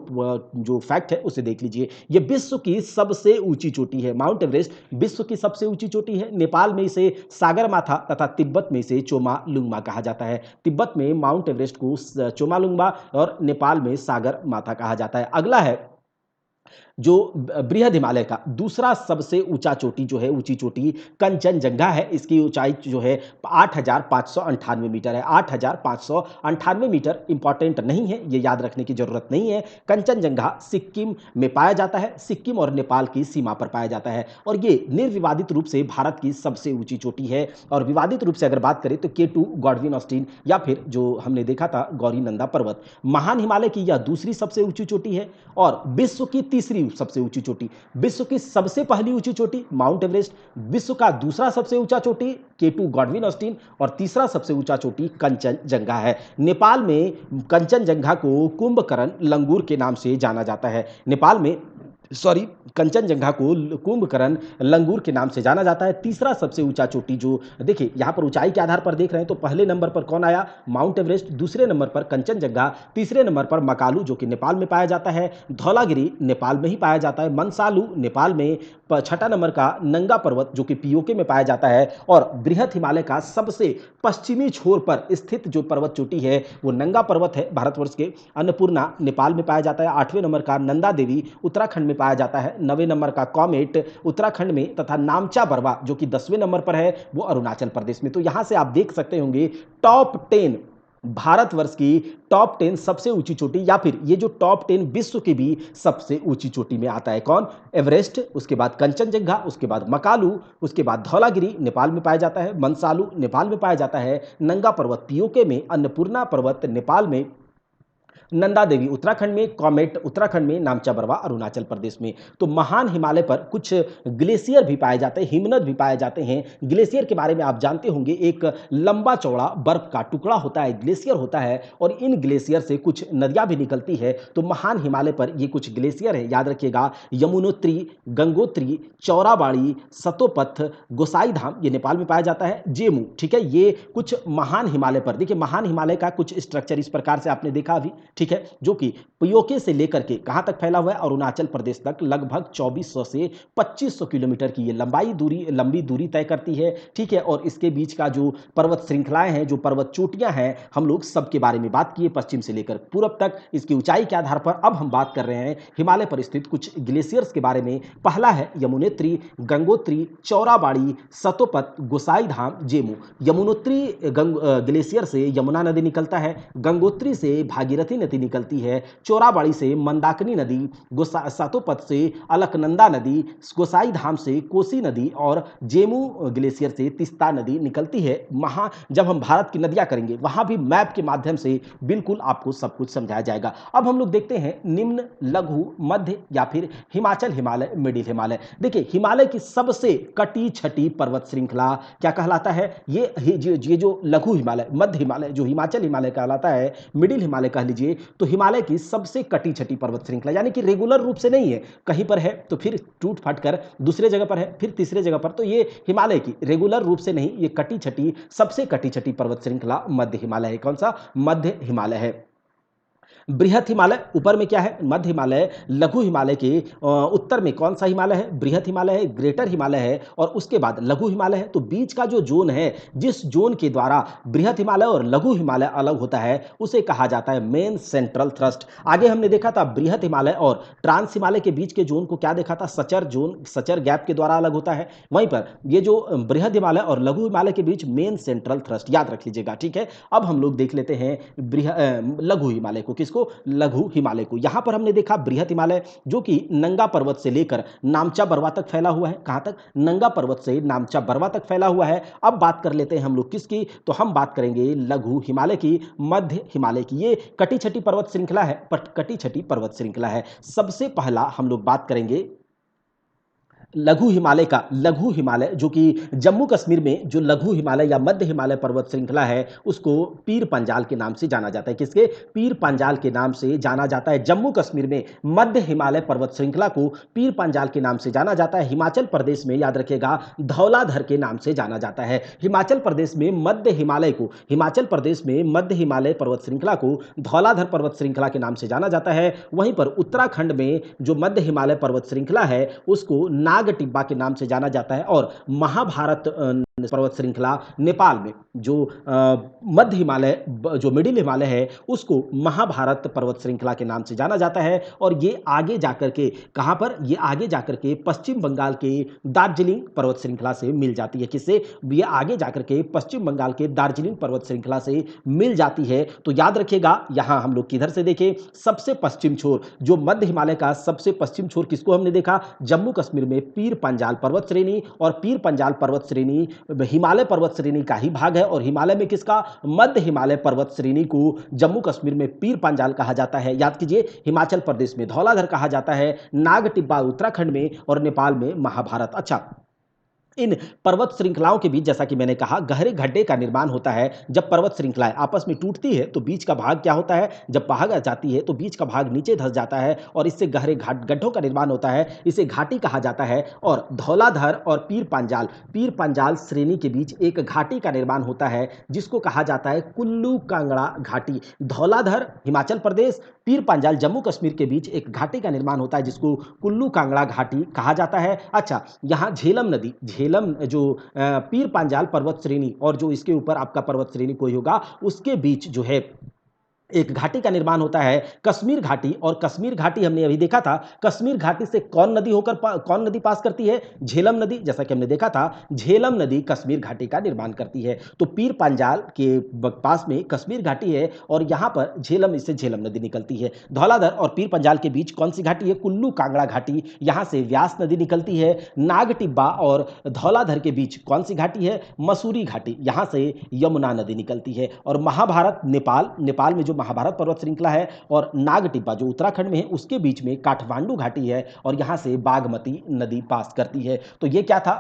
जो फैक्ट है उसे देख लीजिए। ये विश्व की सबसे ऊंची चोटी है। माउंट एवरेस्ट विश्व की सबसे ऊंची चोटी है। नेपाल में इसे सागरमाथा तथा तिब्बत में इसे चोमालुंगमा कहा जाता है। तिब्बत में माउंट एवरेस्ट को चोमालुंगमा, और नेपाल में सागरमाथा कहा जाता है। अगला है जो बृहद हिमालय का दूसरा सबसे ऊंचा चोटी जो है, ऊंची चोटी कंचनजंगा है। इसकी ऊंचाई जो है 8598 मीटर है। 8598 मीटर इंपॉर्टेंट नहीं है, ये याद रखने की जरूरत नहीं है। कंचनजंगा सिक्किम में पाया जाता है, सिक्किम और नेपाल की सीमा पर पाया जाता है, और ये निर्विवादित रूप से भारत की सबसे ऊंची चोटी है। और विवादित रूप से अगर बात करें, तो K2 गॉडविन ऑस्टिन, या फिर जो हमने देखा था गौरी नंदा पर्वत। महान हिमालय की यह दूसरी सबसे ऊंची चोटी है, और विश्व की तीसरी सबसे ऊंची चोटी। विश्व की सबसे पहली ऊंची चोटी माउंट एवरेस्ट, विश्व का दूसरा सबसे ऊंचा चोटी K2 गॉडविन ऑस्टिन, और तीसरा सबसे ऊंचा चोटी कंचनजंगा है। नेपाल में कंचनजंगा को कुंभकर्ण लंगूर के नाम से जाना जाता है। नेपाल में कंचनजंगा को कुंभकर्ण लंगूर के नाम से जाना जाता है। तीसरा सबसे ऊंचा चोटी, जो देखिए यहां पर ऊंचाई के आधार पर देख रहे हैं, तो पहले नंबर पर कौन आया? माउंट एवरेस्ट, दूसरे नंबर पर कंचनजंगा, तीसरे नंबर पर मकालू जो कि नेपाल में पाया जाता है, धौलागिरी नेपाल में ही पाया जाता है, मनसालू नेपाल में, छठा नंबर का नंगा पर्वत जो कि पीओके में पाया जाता है, और बृहद हिमालय का सबसे पश्चिमी छोर पर स्थित जो पर्वत चोटी है वो नंगा पर्वत है, भारतवर्ष के। अन्नपूर्णा नेपाल में पाया जाता है। 8वें नंबर का नंदा देवी उत्तराखंड में पाया जाता है। 9वें नंबर का कॉमेट उत्तराखंड में, तथा नामचा बरवा जो कि 10वें नंबर पर है वो अरुणाचल प्रदेश में। तो यहां से आप देख सकते होंगे टॉप 10 भारतवर्ष की टॉप 10 सबसे ऊंची चोटी, या फिर ये जो टॉप 10 विश्व की भी सबसे ऊंची चोटी में आता है कौन? एवरेस्ट, उसके बाद कंचनजंगा, उसके बाद मकालू, उसके बाद धौलागिरी नेपाल में पाया जाता है, मनसालू नेपाल में पाया जाता है, नंगा पर्वत पीओके में, अन्नपूर्णा पर्वत नेपाल में, नंदा देवी उत्तराखंड में, कॉमेट उत्तराखंड में, नामचा बरवा अरुणाचल प्रदेश में। तो महान हिमालय पर कुछ ग्लेशियर भी पाए जाते हैं, हिमनद भी पाए जाते हैं। ग्लेशियर के बारे में आप जानते होंगे, एक लंबा चौड़ा बर्फ का टुकड़ा होता है, ग्लेशियर होता है, और इन ग्लेशियर से कुछ नदियां भी निकलती है। तो महान हिमालय पर ये कुछ ग्लेशियर है, याद रखिएगा, यमुनोत्री, गंगोत्री, चौराबाड़ी, सतोपथ, गोसाईधाम, ये नेपाल में पाया जाता है, जेमू, ठीक है। ये कुछ महान हिमालय पर, देखिए महान हिमालय का कुछ स्ट्रक्चर इस प्रकार से आपने देखा अभी, ठीक है, जो कि पीओके से लेकर के कहां तक फैला हुआ है? अरुणाचल प्रदेश तक। लगभग 2400 से 2500 किलोमीटर की ये लंबी दूरी तय करती है, ठीक है। और इसके बीच का जो पर्वत श्रृंखलाएं हैं, जो पर्वत चोटियां हैं, हम लोग सबके बारे में बात किए, पश्चिम से लेकर पूरब तक इसकी ऊंचाई के आधार पर। अब हम बात कर रहे हैं हिमालय पर स्थित कुछ ग्लेशियर्स के बारे में। पहला है यमुनोत्री, गंगोत्री, चौराबाड़ी, सतोपथ, गोसाईधाम, जेमू। यमुनोत्री ग्लेशियर से यमुना नदी निकलता है, गंगोत्री से भागीरथी नदी निकलती है, चौराबाड़ी से मंदाकिनी नदी, सतोपथ से अलकनंदा नदी, गोसाईधाम से कोसी नदी, और जेमू ग्लेशियर से तिस्ता नदी निकलती है। जब हम भारत की नदियां करेंगे, वहां भी मैप के माध्यम से बिल्कुल आपको सब कुछ समझाया जाएगा। अब हम लोग देखते हैं निम्न, लघु, मध्य या फिर हिमाचल हिमालय, मिडिल हिमालय। देखिए हिमालय की सबसे कटी छटी पर्वत श्रृंखला क्या कहलाता है? ये जो लघु हिमालय, मध्य हिमालय, जो हिमाचल हिमालय कहलाता है, मिडिल हिमालय कह लीजिए, तो हिमालय की सबसे कटी छटी पर्वत श्रृंखला, यानी कि रेगुलर रूप से नहीं है, कहीं पर है तो फिर टूट फट कर दूसरे जगह पर है, फिर तीसरे जगह पर। तो ये हिमालय की रेगुलर रूप से नहीं, ये कटी छटी, सबसे कटी छटी पर्वत श्रृंखला मध्य हिमालय है। कौन सा? मध्य हिमालय है। बृहत हिमालय ऊपर में क्या है? मध्य हिमालय। लघु हिमालय के उत्तर में कौन सा हिमालय है? बृहत हिमालय है, ग्रेटर हिमालय है, और उसके बाद लघु हिमालय है। तो बीच का जो जोन है, जिस जोन के द्वारा बृहत हिमालय और लघु हिमालय अलग होता है, उसे कहा जाता है मेन सेंट्रल थ्रस्ट। आगे हमने देखा था बृहत हिमालय और ट्रांस हिमालय के बीच के जोन को क्या देखा था? सचर जोन, सचर गैप के द्वारा अलग होता है। वहीं पर ये जो बृहद हिमालय और लघु हिमालय के बीच मेन सेंट्रल थ्रस्ट, याद रख लीजिएगा, ठीक है। अब हम लोग देख लेते हैं लघु हिमालय को। किसको? लघु हिमालय को। यहां पर हमने देखा बृहत हिमालय, जो कि नंगा पर्वत से लेकर नामचा बरवा तक फैला हुआ है। कहां तक? नंगा पर्वत से नामचा बरवा तक फैला हुआ है। अब बात कर लेते हैं हम लोग किसकी? तो हम बात करेंगे लघु हिमालय की, मध्य हिमालय की। ये कटी छटी पर्वत श्रृंखला है, कटी छटी पर्वत श्रृंखला है। सबसे पहला हम लोग बात करेंगे लघु हिमालय का। लघु हिमालय जो कि जम्मू कश्मीर में जो लघु हिमालय या मध्य हिमालय पर्वत श्रृंखला है, उसको पीर पंजाल के नाम से जाना जाता है। किसके? पीर पंजाल के नाम से जाना जाता है। जम्मू कश्मीर में मध्य हिमालय पर्वत श्रृंखला को पीर पंजाल के नाम से जाना जाता है। हिमाचल प्रदेश में, याद रखिएगा, धौलाधर के नाम से जाना जाता है। हिमाचल प्रदेश में मध्य हिमालय को, हिमाचल प्रदेश में मध्य हिमालय पर्वत श्रृंखला को धौलाधर पर्वत श्रृंखला के नाम से जाना जाता है। वहीं पर उत्तराखंड में जो मध्य हिमालय पर्वत श्रृंखला है, उसको नाग टिब्बा के नाम से जाना जाता है। और महाभारत पर्वत श्रृंखला नेपाल में जो मध्य हिमालय, जो मिडिल हिमालय है, उसको महाभारत पर्वत श्रृंखला के नाम से जाना जाता है। और ये आगे जाकर के कहां पर? ये आगे जाकर के पश्चिम बंगाल के दार्जिलिंग पर्वत श्रृंखला से मिल जाती है। किससे? ये आगे जाकर के पश्चिम बंगाल के दार्जिलिंग पर्वत श्रृंखला से मिल जाती है। तो याद रखिएगा, यहां हम लोग किधर से देखें? सबसे पश्चिम छोर, जो मध्य हिमालय का सबसे पश्चिम छोर, किसको हमने देखा? जम्मू कश्मीर में पीर पंजाल पर्वत श्रेणी। और पीर पंजाल पर्वत श्रेणी हिमालय पर्वत श्रेणी का ही भाग है। और हिमालय में किसका? मध्य हिमालय पर्वत श्रेणी को जम्मू कश्मीर में पीर पंजाल कहा जाता है। याद कीजिए, हिमाचल प्रदेश में धौलाधर कहा जाता है, नाग टिब्बा उत्तराखंड में, और नेपाल में महाभारत। अच्छा, इन पर्वत श्रृंखलाओं के बीच, जैसा कि मैंने कहा, गहरे गड्ढे का निर्माण होता है। जब पर्वत श्रृंखलाएं आपस में टूटती है तो बीच का भाग क्या होता है? जब भाग जाती है तो बीच का भाग नीचे धंस जाता है, और इससे गहरे गड्ढों का निर्माण होता है। इसे घाटी कहा जाता है। और धौलाधर और पीर पंजाल श्रेणी के बीच एक घाटी का निर्माण होता है, जिसको कहा जाता है कुल्लू कांगड़ा घाटी। धौलाधर हिमाचल प्रदेश, पीर पंजाल जम्मू कश्मीर के बीच एक घाटी का निर्माण होता है, जिसको कुल्लू कांगड़ा घाटी कहा जाता है। अच्छा, यहाँ झेलम नदी, झेलम जो पीर पंजाल पर्वत श्रेणी और जो इसके ऊपर आपका पर्वत श्रेणी कोई होगा, उसके बीच जो है एक घाटी का निर्माण होता है कश्मीर घाटी, और कश्मीर घाटी हमने अभी देखा था, कश्मीर घाटी से कौन नदी पास करती है? झेलम नदी। जैसा कि हमने देखा था, झेलम नदी कश्मीर घाटी का निर्माण करती है। तो पीर पंजाल के पास में कश्मीर घाटी है और यहाँ पर झेलम, इससे झेलम नदी निकलती है। धौलाधर और पीर पंजाल के बीच कौन सी घाटी है? कुल्लू कांगड़ा घाटी, यहाँ से व्यास नदी निकलती है। नाग टिब्बा और धौलाधर के बीच कौन सी घाटी है? मसूरी घाटी, यहाँ से यमुना नदी निकलती है। और महाभारत नेपाल में जो महाभारत पर्वत श्रृंखला है और नाग टिब्बा जो उत्तराखंड में है, उसके बीच में काठमांडू घाटी है और यहाँ से बागमती नदी पास करती है। तो ये क्या था?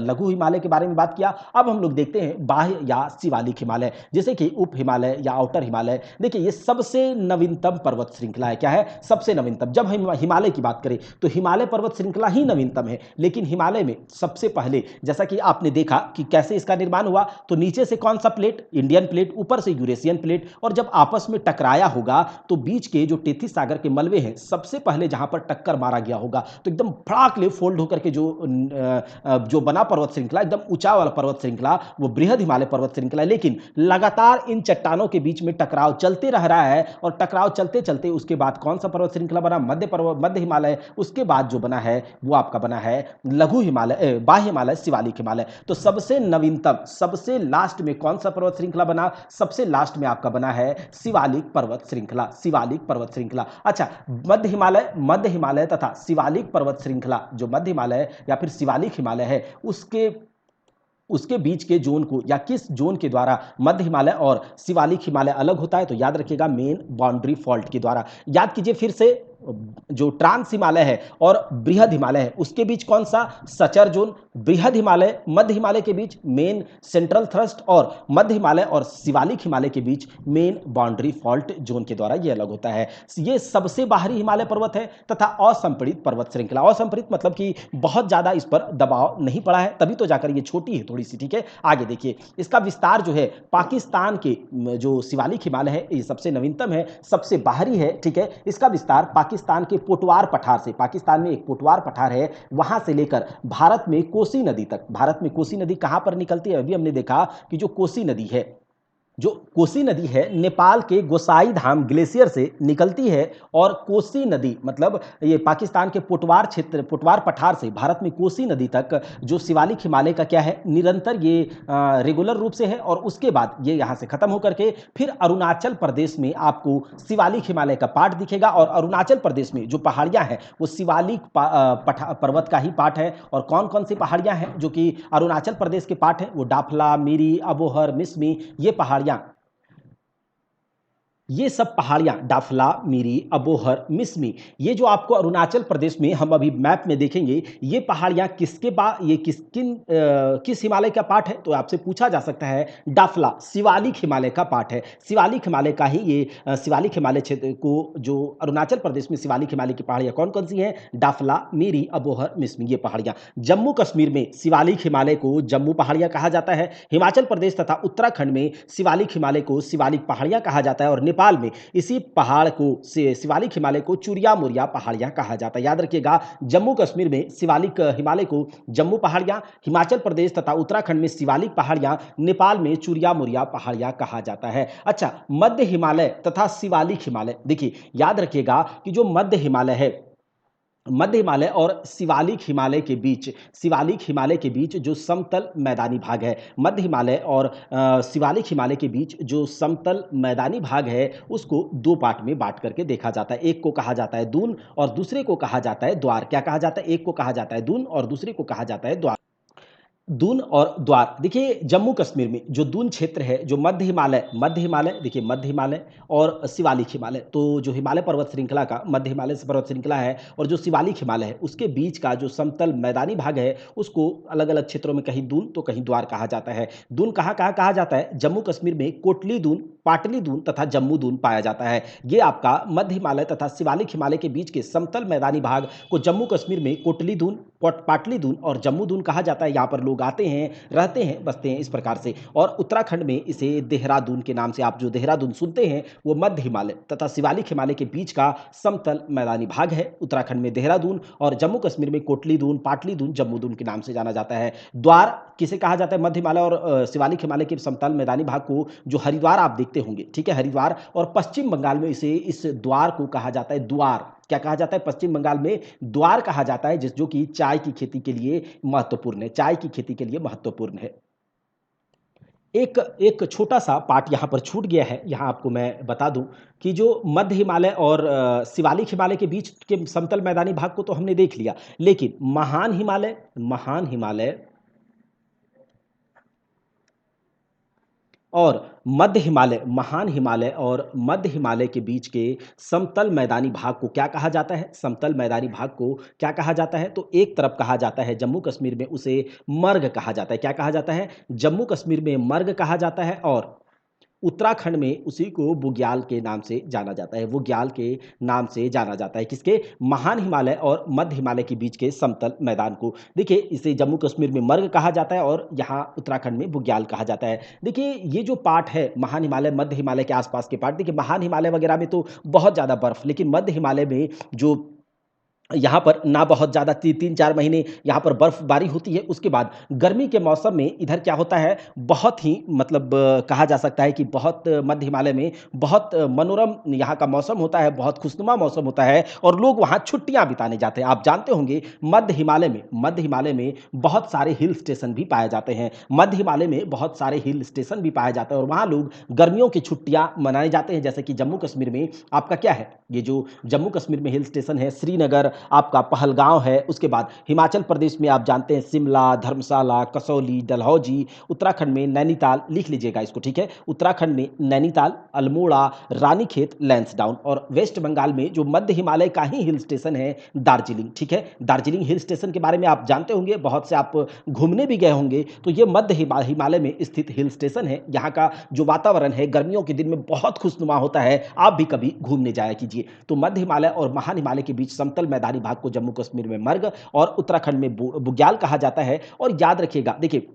लघु हिमालय के बारे में बात किया। अब हम लोग देखते हैं बाह्य या शिवालिक हिमालय, जैसे कि उप हिमालय या आउटर हिमालय। देखिए ये सबसे नवीनतम पर्वत श्रृंखला है। क्या है? सबसे नवीनतम। जब हम हिमालय की बात करें तो हिमालय पर्वत श्रृंखला ही नवीनतम है, लेकिन हिमालय में सबसे पहले, जैसा कि आपने देखा कि कैसे इसका निर्माण हुआ, तो नीचे से कौन सा प्लेट? इंडियन प्लेट, ऊपर से यूरेशियन प्लेट, और जब आपस में टकराया होगा तो बीच के जो टेथिस सागर के मलबे हैं, सबसे पहले जहां पर टक्कर मारा गया होगा तो एकदम फड़ाक ले फोल्ड होकर के जो बना पर्वत श्रृंखला, एकदम ऊंचा वाला पर्वत श्रृंखला, वो बृहद हिमालय पर्वत श्रृंखला है। लेकिन लगातार इन चट्टानों के बीच में टकराव चलते रह रहा है और टकराव चलते चलते उसके बाद कौन सा पर्वत श्रृंखला बना? मध्य हिमालय। उसके बाद जो बना है वो आपका बना है लघु हिमालय, बाह्य हिमालय, शिवालिक हिमालय। तो सबसे नवीनतम, सबसे लास्ट में कौन सा पर्वत श्रृंखला बना? सबसे लास्ट में आपका बना है शिवालिक पर्वत श्रृंखला, शिवालिक पर्वत श्रृंखला। अच्छा, मध्य हिमालय तथा शिवालिक पर्वत श्रृंखला, जो मध्य हिमालय या फिर शिवालिक हिमालय है, उसके बीच के जोन को, या किस जोन के द्वारा मध्य हिमालय और शिवालिक हिमालय अलग होता है? तो याद रखिएगा, मेन बाउंड्री फॉल्ट के द्वारा। याद कीजिए फिर से, जो ट्रांस हिमालय है और बृहद हिमालय है, उसके बीच कौन सा? Suture zone. बृहद हिमालय, मध्य हिमालय के बीच मेन सेंट्रल थ्रस्ट, और मध्य हिमालय और शिवालिक हिमालय के बीच मेन बाउंड्री फॉल्ट जोन के द्वारा यह अलग होता है। ये सबसे बाहरी हिमालय पर्वत है तथा असंपीड़ित पर्वत श्रृंखला। असंपीड़ित मतलब कि बहुत ज्यादा इस पर दबाव नहीं पड़ा है, तभी तो जाकर ये छोटी है थोड़ी सी। ठीक है, आगे देखिए, इसका विस्तार जो है पाकिस्तान के जो शिवालिक हिमालय है, ये सबसे नवीनतम है, सबसे बाहरी है। ठीक है, इसका विस्तार पाकिस्तान के पोटवार पठार से, पाकिस्तान में एक पोटवार पठार है, वहां से लेकर भारत में कोसी नदी तक। भारत में कोसी नदी कहां पर निकलती है? अभी हमने देखा कि जो कोसी नदी है, जो कोसी नदी है, नेपाल के गोसाई धाम ग्लेशियर से निकलती है। और कोसी नदी मतलब ये पाकिस्तान के पोटवार क्षेत्र, पोटवार पठार से भारत में कोसी नदी तक जो शिवालिक हिमालय का क्या है, निरंतर ये रेगुलर रूप से है। और उसके बाद ये यहाँ से खत्म होकर के फिर अरुणाचल प्रदेश में आपको शिवालिक हिमालय का पार्ट दिखेगा। और अरुणाचल प्रदेश में जो पहाड़ियाँ हैं वो शिवालिक पर्वत का ही पार्ट है। और कौन कौन सी पहाड़ियाँ हैं जो कि अरुणाचल प्रदेश के पार्ट हैं? वो डाफला, मिरी, अबोहर, मिसमी, ये पहाड़ियाँ, ये सब पहाड़ियां, डाफला, मिरी, अबोहर, मिसमी, ये जो आपको अरुणाचल प्रदेश में हम अभी मैप में देखेंगे, ये पहाड़ियां ये किस हिमालय का पार्ट है? तो आपसे पूछा जा सकता है, डाफला शिवालिक हिमालय का पार्ट है। शिवालिक हिमालय का ही ये शिवालिक हिमालय क्षेत्र को, जो अरुणाचल प्रदेश में शिवालिक हिमालय की पहाड़ियां कौन कौन सी हैं? डाफला, मिरी, अबोहर, मिसमी, ये पहाड़ियां। जम्मू कश्मीर में शिवालिक हिमालय को जम्मू पहाड़ियां कहा जाता है। हिमाचल प्रदेश तथा उत्तराखंड में शिवालिक हिमालय को शिवालिक पहाड़ियां कहा जाता है। और नेपाल में इसी पहाड़ को, शिवालिक हिमालय को चुरिया मुरिया पहाड़ियां कहा जाता है। याद रखिएगा, जम्मू कश्मीर में शिवालिक हिमालय को जम्मू पहाड़ियां, हिमाचल प्रदेश तथा उत्तराखंड में शिवालिक पहाड़ियां, नेपाल में चुरिया मुरिया पहाड़ियां कहा जाता है। अच्छा, मध्य हिमालय तथा शिवालिक हिमालय, देखिए याद रखिएगा कि जो मध्य हिमालय है, मध्य हिमालय और शिवालिक हिमालय के बीच जो समतल मैदानी भाग है, मध्य हिमालय और शिवालिक हिमालय के बीच जो समतल मैदानी भाग है, उसको दो पार्ट में बांट करके देखा जाता है। एक को कहा जाता है दून और दूसरे को कहा जाता है द्वार। क्या कहा जाता है? एक को कहा जाता है दून और दूसरे को कहा जाता है द्वार। दून और द्वार, देखिए जम्मू कश्मीर में जो दून क्षेत्र है, जो मध्य हिमालय, देखिए मध्य हिमालय और शिवालिक हिमालय, तो जो हिमालय पर्वत श्रृंखला का मध्य हिमालय से पर्वत श्रृंखला है और जो शिवालिक हिमालय है, उसके बीच का जो समतल मैदानी भाग है, उसको अलग अलग क्षेत्रों में कहीं दून तो कहीं द्वार कहा जाता है। दून कहाँ कहाँ कहा जाता है? जम्मू कश्मीर में कोटली दून, पाटली दून तथा जम्मू दून पाया जाता है। ये आपका मध्य हिमालय तथा शिवालिक हिमालय के बीच के समतल मैदानी भाग को जम्मू कश्मीर में कोटली दून, पाटलिदुन और जम्मूदुन कहा जाता है। यहाँ पर लोग आते हैं, रहते हैं, बसते हैं इस प्रकार से। और उत्तराखंड में इसे देहरादून के नाम से, आप जो देहरादून सुनते हैं वो मध्य हिमालय तथा शिवालिक हिमालय के बीच का समतल मैदानी भाग है। उत्तराखंड में देहरादून और जम्मू कश्मीर में कोटलीदून, पाटलीदून, जम्मूदून के नाम से जाना जाता है। द्वार किसे कहा जाता है? मध्य हिमालय और शिवालिक हिमालय के समतल मैदानी भाग को जो हरिद्वार आप देखते होंगे, ठीक है, हरिद्वार, और पश्चिम बंगाल में इसे इस द्वार को कहा जाता है द्वार। क्या कहा जाता है? पश्चिम बंगाल में द्वार कहा जाता है, जिस जो कि चाय की खेती के लिए महत्वपूर्ण है, चाय की खेती के लिए महत्वपूर्ण है। एक एक छोटा-सा पार्ट यहाँ पर छूट गया है, यहाँ आपको मैं बता दूँ कि जो मध्य हिमालय और शिवालिक हिमालय के बीच के समतल मैदानी भाग को तो हमने देख लिया, लेकिन महान हिमालय और मध्य हिमालय के बीच के समतल मैदानी भाग को क्या कहा जाता है? समतल मैदानी भाग को क्या कहा जाता है? तो एक तरफ कहा जाता है जम्मू कश्मीर में उसे मर्ग कहा जाता है। क्या कहा जाता है? जम्मू कश्मीर में मर्ग कहा जाता है और उत्तराखंड में उसी को बुग्याल के नाम से जाना जाता है। बुग्याल के नाम से जाना जाता है किसके? महान हिमालय और मध्य हिमालय के बीच के समतल मैदान को। देखिए, इसे जम्मू कश्मीर में मर्ग कहा जाता है और यहाँ उत्तराखंड में बुग्याल कहा जाता है। देखिए, ये जो पार्ट है महान हिमालय, मध्य हिमालय के आसपास के पार्ट, देखिए महान हिमालय वगैरह में तो बहुत ज़्यादा बर्फ, लेकिन मध्य हिमालय में जो यहाँ पर ना बहुत ज़्यादा 3-4 महीने यहाँ पर बर्फ़बारी होती है, उसके बाद गर्मी के मौसम में इधर क्या होता है, बहुत ही मतलब कहा जा सकता है कि बहुत मध्य हिमालय में बहुत मनोरम यहाँ का मौसम होता है, बहुत खुशनुमा मौसम होता है और लोग वहाँ छुट्टियाँ बिताने जाते हैं। आप जानते होंगे मध्य हिमालय में बहुत सारे हिल स्टेशन भी पाए जाते हैं। मध्य हिमालय में बहुत सारे हिल स्टेशन भी पाए जाते हैं और वहाँ लोग गर्मियों की छुट्टियाँ मनाए जाते हैं। जैसे कि जम्मू कश्मीर में आपका क्या है, ये जो जम्मू कश्मीर में हिल स्टेशन है, श्रीनगर, आपका पहलगाँव है, उसके बाद हिमाचल प्रदेश में आप जानते हैं शिमला, धर्मशाला, कसौली, डलहौजी, उत्तराखंड में नैनीताल, लिख लीजिएगा इसको, ठीक है? उत्तराखंड में नैनीताल, अल्मोड़ा, रानीखेत, लैंसडाउन और वेस्ट बंगाल में जो मध्य हिमालय का ही हिल स्टेशन है दार्जिलिंग, ठीक है? दार्जिलिंग हिल स्टेशन के बारे में आप जानते होंगे, बहुत से आप घूमने भी गए होंगे, तो ये मध्य हिमालय में स्थित हिल स्टेशन है। यहाँ का जो वातावरण है गर्मियों के दिन में बहुत खुशनुमा होता है, आप भी कभी घूमने जाया कीजिए। तो मध्य हिमालय और महान हिमालय के बीच समतल मैदानी भाग को जम्मू कश्मीर में मर्ग और उत्तराखंड में बुग्याल कहा जाता है। और याद रखिएगा, देखिए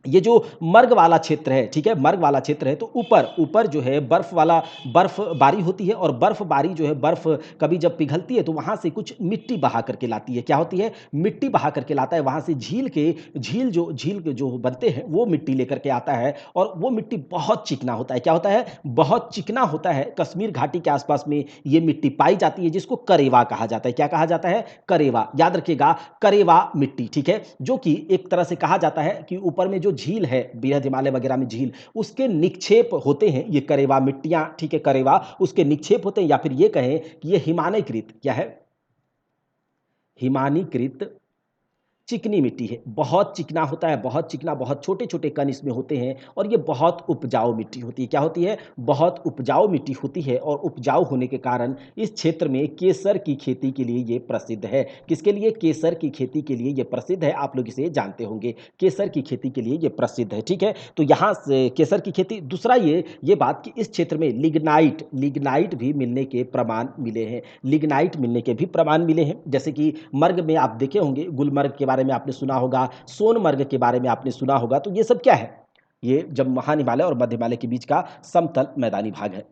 ये जो मर्ग वाला क्षेत्र है, ठीक है, मर्ग वाला क्षेत्र है, तो ऊपर ऊपर जो है बर्फबारी होती है और बर्फबारी जो है, बर्फ कभी जब पिघलती है तो वहां से कुछ मिट्टी बहा करके लाती है। क्या होती है? मिट्टी बहा करके लाता है, वहां से झील के जो बनते हैं वो मिट्टी लेकर के आता है और वो मिट्टी बहुत चिकना होता है। क्या होता है? बहुत चिकना होता है। कश्मीर घाटी के आसपास में ये मिट्टी पाई जाती है, जिसको करेवा कहा जाता है। क्या कहा जाता है? करेवा। याद रखिएगा, करेवा मिट्टी, ठीक है, जो कि एक तरह से कहा जाता है कि ऊपर में जो झील है, बृहद हिमालय वगैरह में झील, उसके निक्षेप होते हैं ये करेवा मिट्टियां, ठीक है, करेवा उसके निक्षेप होते हैं, या फिर ये कहें कि ये हिमानयकृत, क्या है, हिमानीकृत चिकनी मिट्टी है। बहुत चिकना होता है, बहुत चिकना, बहुत छोटे-छोटे कण इसमें होते हैं और ये बहुत उपजाऊ मिट्टी होती है। क्या होती है? बहुत उपजाऊ मिट्टी होती है और उपजाऊ होने के कारण इस क्षेत्र में केसर की खेती के लिए ये प्रसिद्ध है। किसके लिए? केसर की खेती के लिए ये प्रसिद्ध है। आप लोग इसे जानते होंगे, केसर की खेती के लिए ये प्रसिद्ध है, ठीक है? तो यहाँ से केसर की खेती। दूसरा ये बात कि इस क्षेत्र में लिग्नाइट भी मिलने के प्रमाण मिले हैं। लिग्नाइट मिलने के भी प्रमाण मिले हैं। जैसे कि मर्ग में आप देखे होंगे, गुलमर्ग के बारे में आपने सुना होगा, सोनमर्ग के बारे में आपने सुना होगा, तो ये सब क्या है? ये जब महान हिमालय और मध्य हिमालय के बीच का समतल मैदानी भाग है।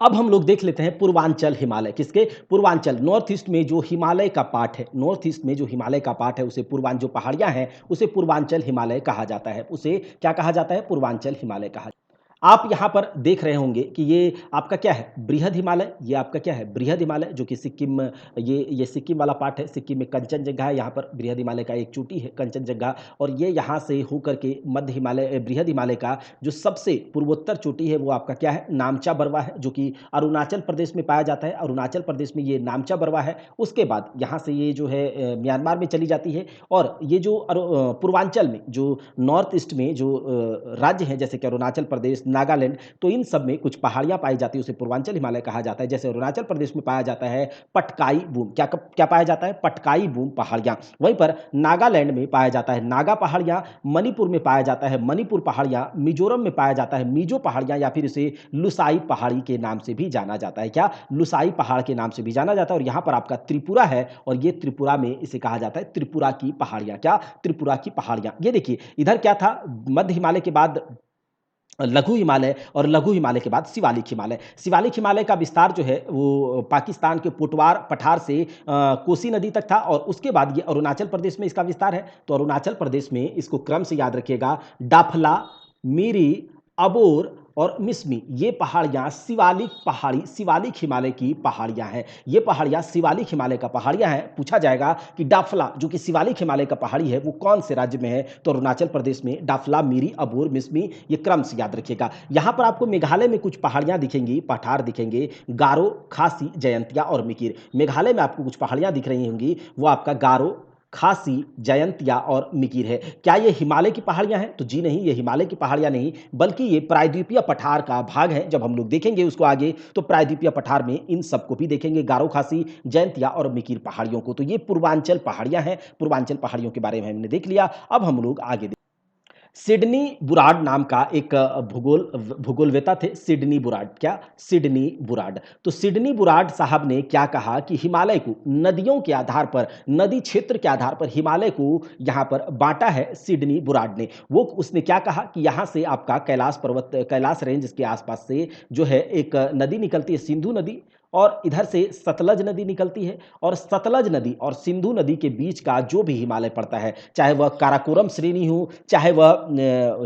अब हम लोग देख लेते हैं पूर्वांचल हिमालय। किसके? पूर्वांचल, नॉर्थ ईस्ट में जो हिमालय का पार्ट है, नॉर्थ ईस्ट में जो हिमालय का पार्ट है उसे जो पहाड़ियां हैं उसे पूर्वांचल हिमालय कहा जाता है। उसे क्या कहा जाता है? पूर्वांचल हिमालय कहा। आप यहाँ पर देख रहे होंगे कि ये आपका क्या है? बृहद हिमालय। ये आपका क्या है? बृहद हिमालय, जो कि सिक्किम, ये सिक्किम वाला पार्ट है। सिक्किम में कंचनजंगा है, यहाँ पर बृहद हिमालय का एक चोटी है कंचनजंगा, और ये यहाँ से होकर के मध्य हिमालय, बृहद हिमालय का जो सबसे पूर्वोत्तर चोटी है वो आपका क्या है? नामचा बरवा है, जो कि अरुणाचल प्रदेश में पाया जाता है। अरुणाचल प्रदेश में ये नामचा बरवा है। उसके बाद यहाँ से ये जो है म्यांमार में चली जाती है। और ये जो पूर्वांचल में, जो नॉर्थ ईस्ट में जो राज्य हैं, जैसे कि अरुणाचल प्रदेश, नागालैंड, तो इन सब में कुछ पहाड़ियाँ पाई जाती है, उसे पूर्वांचल हिमालय कहा जाता है। जैसे अरुणाचल प्रदेश में पाया जाता है पटकाई बूम, क्या पाया जाता है? पटकाई बूम पहाड़ियाँ। वहीं पर नागालैंड में पाया जाता है नागा पहाड़ियाँ, मणिपुर में पाया जाता है मणिपुर पहाड़ियाँ, मिजोरम में पाया जाता है मिजो पहाड़ियाँ, या फिर इसे लुसाई पहाड़ी के नाम से भी जाना जाता है। क्या? लुसाई पहाड़ के नाम से भी जाना जाता है। और यहाँ पर आपका त्रिपुरा है, और ये त्रिपुरा में इसे कहा जाता है त्रिपुरा की पहाड़ियाँ। क्या? त्रिपुरा की पहाड़ियाँ। ये देखिए इधर क्या था, मध्य हिमालय के बाद लघु हिमालय, और लघु हिमालय के बाद शिवालिक हिमालय। शिवालिक हिमालय का विस्तार जो है वो पाकिस्तान के पुटवार पठार से कोसी नदी तक था, और उसके बाद ये अरुणाचल प्रदेश में इसका विस्तार है। तो अरुणाचल प्रदेश में इसको क्रम से याद रखिएगा, डाफला, मिरी, अबोर और मिसमी, ये पहाड़ियाँ शिवालिक हिमालय की पहाड़ियाँ हैं। ये पहाड़ियाँ शिवालिक हिमालय का पहाड़ियाँ हैं। पूछा जाएगा कि डाफला जो कि शिवालिक हिमालय का पहाड़ी है वो कौन से राज्य में है, तो अरुणाचल प्रदेश में डाफला, मिरी, अबोर, मिसमी, ये क्रम से याद रखिएगा। यहाँ पर आपको मेघालय में कुछ पहाड़ियाँ दिखेंगी, पठार दिखेंगे, गारो, खासी, जयंतिया और मिकिर। मेघालय में आपको कुछ पहाड़ियाँ दिख रही होंगी, वो आपका गारो, खासी, जयंतिया और मिकिर है। क्या ये हिमालय की पहाड़ियां हैं? तो जी नहीं, ये हिमालय की पहाड़ियां नहीं, बल्कि ये प्रायद्वीपीय पठार का भाग है। जब हम लोग देखेंगे उसको आगे, तो प्रायद्वीपीय पठार में इन सबको भी देखेंगे, गारो, खासी, जयंतिया और मिकिर पहाड़ियों को। तो ये पूर्वांचल पहाड़ियां हैं। पूर्वांचल पहाड़ियों के बारे में हमने देख लिया। अब हम लोग आगे सिडनी बुराड नाम का एक भूगोलवेता थे, सिडनी बुराड। क्या? Sydney Burrard. तो सिडनी बुराड साहब ने क्या कहा कि हिमालय को नदियों के आधार पर, नदी क्षेत्र के आधार पर हिमालय को यहाँ पर बांटा है सिडनी बुराड ने। वो उसने क्या कहा कि यहाँ से आपका कैलाश रेंज के आसपास से जो है एक नदी निकलती है, सिंधु नदी, और इधर से सतलज नदी निकलती है, और सतलज नदी और सिंधु नदी के बीच का जो भी हिमालय पड़ता है, चाहे वह काराकोरम श्रेणी हो, चाहे वह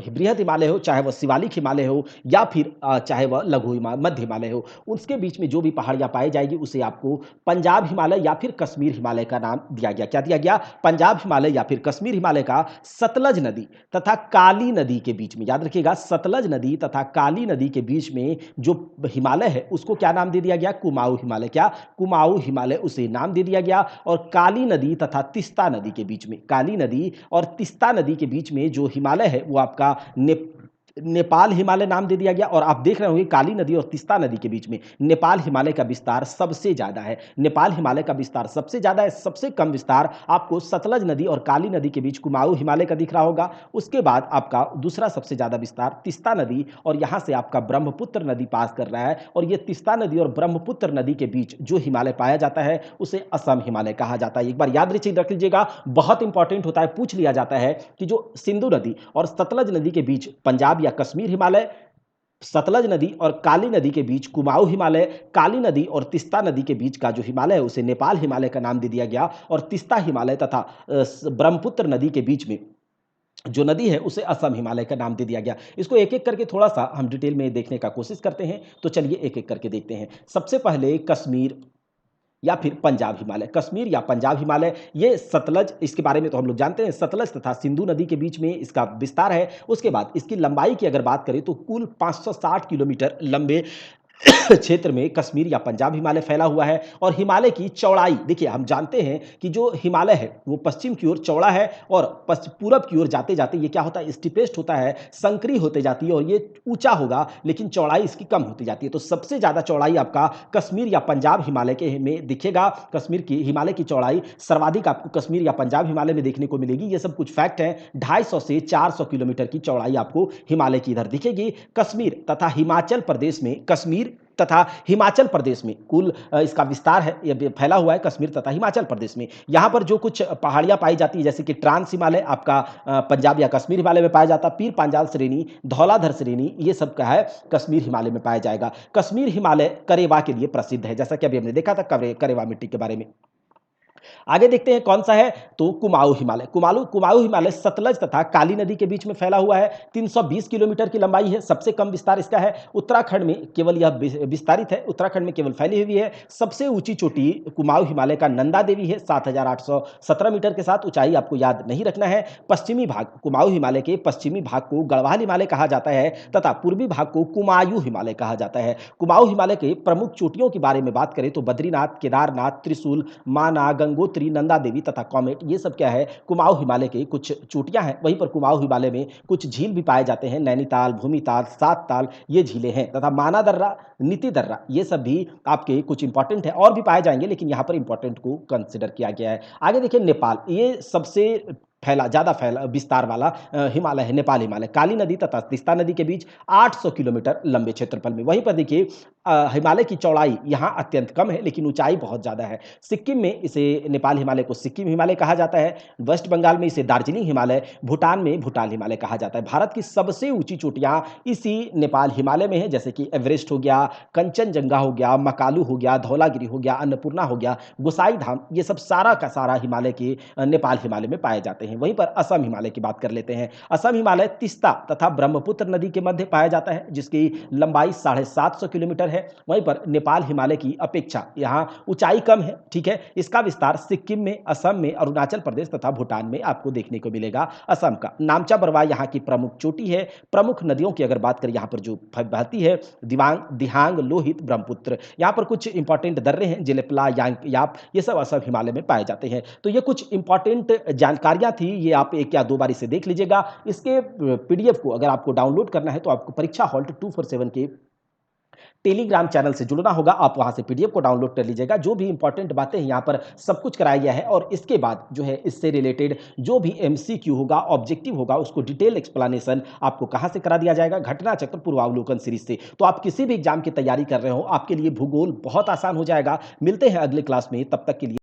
बृहद हिमालय हो, चाहे वह शिवालिक हिमालय हो, या फिर चाहे वह लघु हिमालय, मध्य हिमालय हो, उसके बीच में जो भी पहाड़ियां पाई जाएगी उसे आपको पंजाब हिमालय या फिर कश्मीर हिमालय का नाम दिया गया। क्या दिया गया? पंजाब हिमालय या फिर कश्मीर हिमालय का सतलज नदी तथा काली नदी के बीच में, याद रखिएगा, सतलज नदी तथा काली नदी के बीच में जो हिमालय है उसको क्या नाम दे दिया गया? कुमाऊं हिमालय। क्या? कुमाऊं हिमालय उसे नाम दे दिया गया। और काली नदी तथा तिस्ता नदी के बीच में, काली नदी और तिस्ता नदी के बीच में जो हिमालय है वो आपका नेपाल हिमालय नाम दे दिया गया। और आप देख रहे होंगे काली नदी और तिस्ता नदी के बीच में नेपाल हिमालय का विस्तार सबसे ज्यादा है। नेपाल हिमालय का विस्तार सबसे ज्यादा है। सबसे कम विस्तार आपको सतलज नदी और काली नदी के बीच कुमाऊं हिमालय का दिख रहा होगा। उसके बाद आपका दूसरा सबसे ज्यादा विस्तार तिस्ता नदी, और यहां से आपका ब्रह्मपुत्र नदी पास कर रहा है, और ये तिस्ता नदी और ब्रह्मपुत्र नदी के बीच जो हिमालय पाया जाता है उसे असम हिमालय कहा जाता है। एक बार याद रख लीजिएगा, बहुत इंपॉर्टेंट होता है, पूछ लिया जाता है कि जो सिंधु नदी और सतलज नदी के बीच पंजाब या कश्मीर हिमालय, सतलज नदी और काली नदी के बीच कुमाऊं हिमालय, काली नदी और तिस्ता नदी के बीच का जो हिमालय है उसे नेपाल हिमालय का नाम दे दिया गया, और तिस्ता हिमालय तथा ब्रह्मपुत्र नदी के बीच में जो नदी है उसे असम हिमालय का नाम दे दिया गया। इसको एक एक करके थोड़ा सा हम डिटेल में देखने का कोशिश करते हैं। तो चलिए एक एक करके देखते हैं। सबसे पहले कश्मीर या फिर पंजाब हिमालय। कश्मीर या पंजाब हिमालय, ये सतलज, इसके बारे में तो हम लोग जानते हैं, सतलज तथा सिंधु नदी के बीच में इसका विस्तार है। उसके बाद इसकी लंबाई की अगर बात करें तो कुल 560 किलोमीटर लंबे क्षेत्र में कश्मीर या पंजाब हिमालय फैला हुआ है। और हिमालय की चौड़ाई देखिए, हम जानते हैं कि जो हिमालय है वो पश्चिम की ओर चौड़ा है, और पूरब की ओर जाते जाते ये क्या होता है? स्टीपेस्ट होता है, संकरी होते जाती है, और ये ऊंचा होगा लेकिन चौड़ाई इसकी कम होती जाती है। तो सबसे ज्यादा चौड़ाई आपका कश्मीर या पंजाब हिमालय के में दिखेगा। कश्मीर की हिमालय की चौड़ाई सर्वाधिक आपको कश्मीर या पंजाब हिमालय में देखने को मिलेगी। ये सब कुछ फैक्ट है। 250 से 400 किलोमीटर की चौड़ाई आपको हिमालय की इधर दिखेगी। कश्मीर तथा हिमाचल प्रदेश में, कश्मीर तथा हिमाचल प्रदेश में कुल इसका विस्तार है, ये फैला हुआ है कश्मीर तथा हिमाचल प्रदेश में। यहाँ पर जो कुछ पहाड़ियाँ पाई जाती है, जैसे कि ट्रांस हिमालय आपका पंजाब या कश्मीर हिमालय में पाया जाता है, पीर पांजाल श्रेणी, धौलाधर श्रेणी, ये सब का है कश्मीर हिमालय में पाया जाएगा। कश्मीर हिमालय करेवा के लिए प्रसिद्ध है, जैसा कि अभी हमने देखा था करेवा मिट्टी के बारे में। आगे देखते हैं कौन सा है, तो कुमाऊं हिमालय। कुमाऊं हिमालय सतलज तथा काली नदी के बीच में फैला हुआ है। 320 किलोमीटर की लंबाई है। सबसे कम विस्तार इसका है। उत्तराखंड में केवल यह विस्तारित है, उत्तराखंड में केवल फैली हुई है। सबसे ऊंची चोटी कुमाऊं हिमालय का नंदा देवी है, 7817 मीटर के साथ। ऊंचाई आपको याद नहीं रखना है। पश्चिमी भाग, कुमाऊं हिमालय के पश्चिमी भाग को गढ़वाल हिमालय कहा जाता है, तथा पूर्वी भाग को कुमायूं हिमालय कहा जाता है। कुमाऊं हिमालय के प्रमुख चोटियों के बारे में बात करें तो बद्रीनाथ, केदारनाथ, त्रिशूल, माना, गंगा गंगोत्री, नंदा देवी तथा कॉमेट ये सब क्या है कुमाऊं हिमालय के कुछ चोटियां हैं। वहीं पर कुमाऊं हिमालय में कुछ झील भी पाए जाते हैं, नैनीताल, भूमिताल, सात ताल ये झीलें हैं तथा माना दर्रा, नीति दर्रा ये सब भी आपके कुछ इंपॉर्टेंट है और भी पाए जाएंगे, लेकिन यहाँ पर इंपॉर्टेंट को कंसिडर किया गया है। आगे देखिए नेपाल, ये सबसे ज़्यादा फैला विस्तार वाला हिमालय है, नेपाल हिमालय। काली नदी तथा तीस्ता नदी के बीच 800 किलोमीटर लंबे क्षेत्रफल में। वहीं पर देखिए हिमालय की चौड़ाई यहाँ अत्यंत कम है, लेकिन ऊंचाई बहुत ज़्यादा है। सिक्किम में इसे नेपाल हिमालय को सिक्किम हिमालय कहा जाता है, वेस्ट बंगाल में इसे दार्जिलिंग हिमालय, भूटान में भूटान हिमालय कहा जाता है। भारत की सबसे ऊंची चोटियाँ इसी नेपाल हिमालय में है, जैसे कि एवरेस्ट हो गया, कंचनजंगा हो गया, मकालू हो गया, धौलागिरी हो गया, अन्नपूर्णा हो गया, गोसाई धाम, ये सब सारा का सारा हिमालय के नेपाल हिमालय में पाए जाते हैं। वहीं पर असम हिमालय की बात कर लेते हैं। असम हिमालय तीस्ता तथा ब्रह्मपुत्र नदी के मध्य पाया जाता है, जिसकी लंबाई 750 किलोमीटर है। वहीं पर नेपाल हिमालय की अपेक्षा यहाँ ऊंचाई कम है, ठीक है। इसका विस्तार सिक्किम में, असम में, अरुणाचल प्रदेश तथा भूटान में आपको देखने को मिलेगा। असम का नामचा बरवा यहाँ की प्रमुख चोटी है। प्रमुख नदियों की अगर बात करें यहाँ पर जो बहती है, दिवांग, दिहांग, लोहित, ब्रह्मपुत्र। यहाँ पर कुछ इंपॉर्टेंट दर्रे हैं, जिलेपला, याप, ये सब असम हिमालय में पाए जाते हैं। तो ये कुछ इंपॉर्टेंट जानकारियां थी, ये आप एक या दो बार इसे देख लीजिएगा। इसके पीडीएफ को अगर आपको डाउनलोड करना है तो आपको परीक्षा हॉल्ट 247 के टेलीग्राम चैनल से जुड़ना होगा। आप वहां से पीडीएफ को डाउनलोड कर लीजिएगा। जो भी इंपॉर्टेंट बातें हैं यहाँ पर सब कुछ कराया गया है, और इसके बाद जो है इससे रिलेटेड जो भी एमसीक्यू होगा, ऑब्जेक्टिव होगा, उसको डिटेल एक्सप्लेनेशन आपको कहां से करा दिया जाएगा, घटना चक्र पूर्वावलोकन सीरीज से। तो आप किसी भी एग्जाम की तैयारी कर रहे हो, आपके लिए भूगोल बहुत आसान हो जाएगा। मिलते हैं अगले क्लास में, तब तक के लिए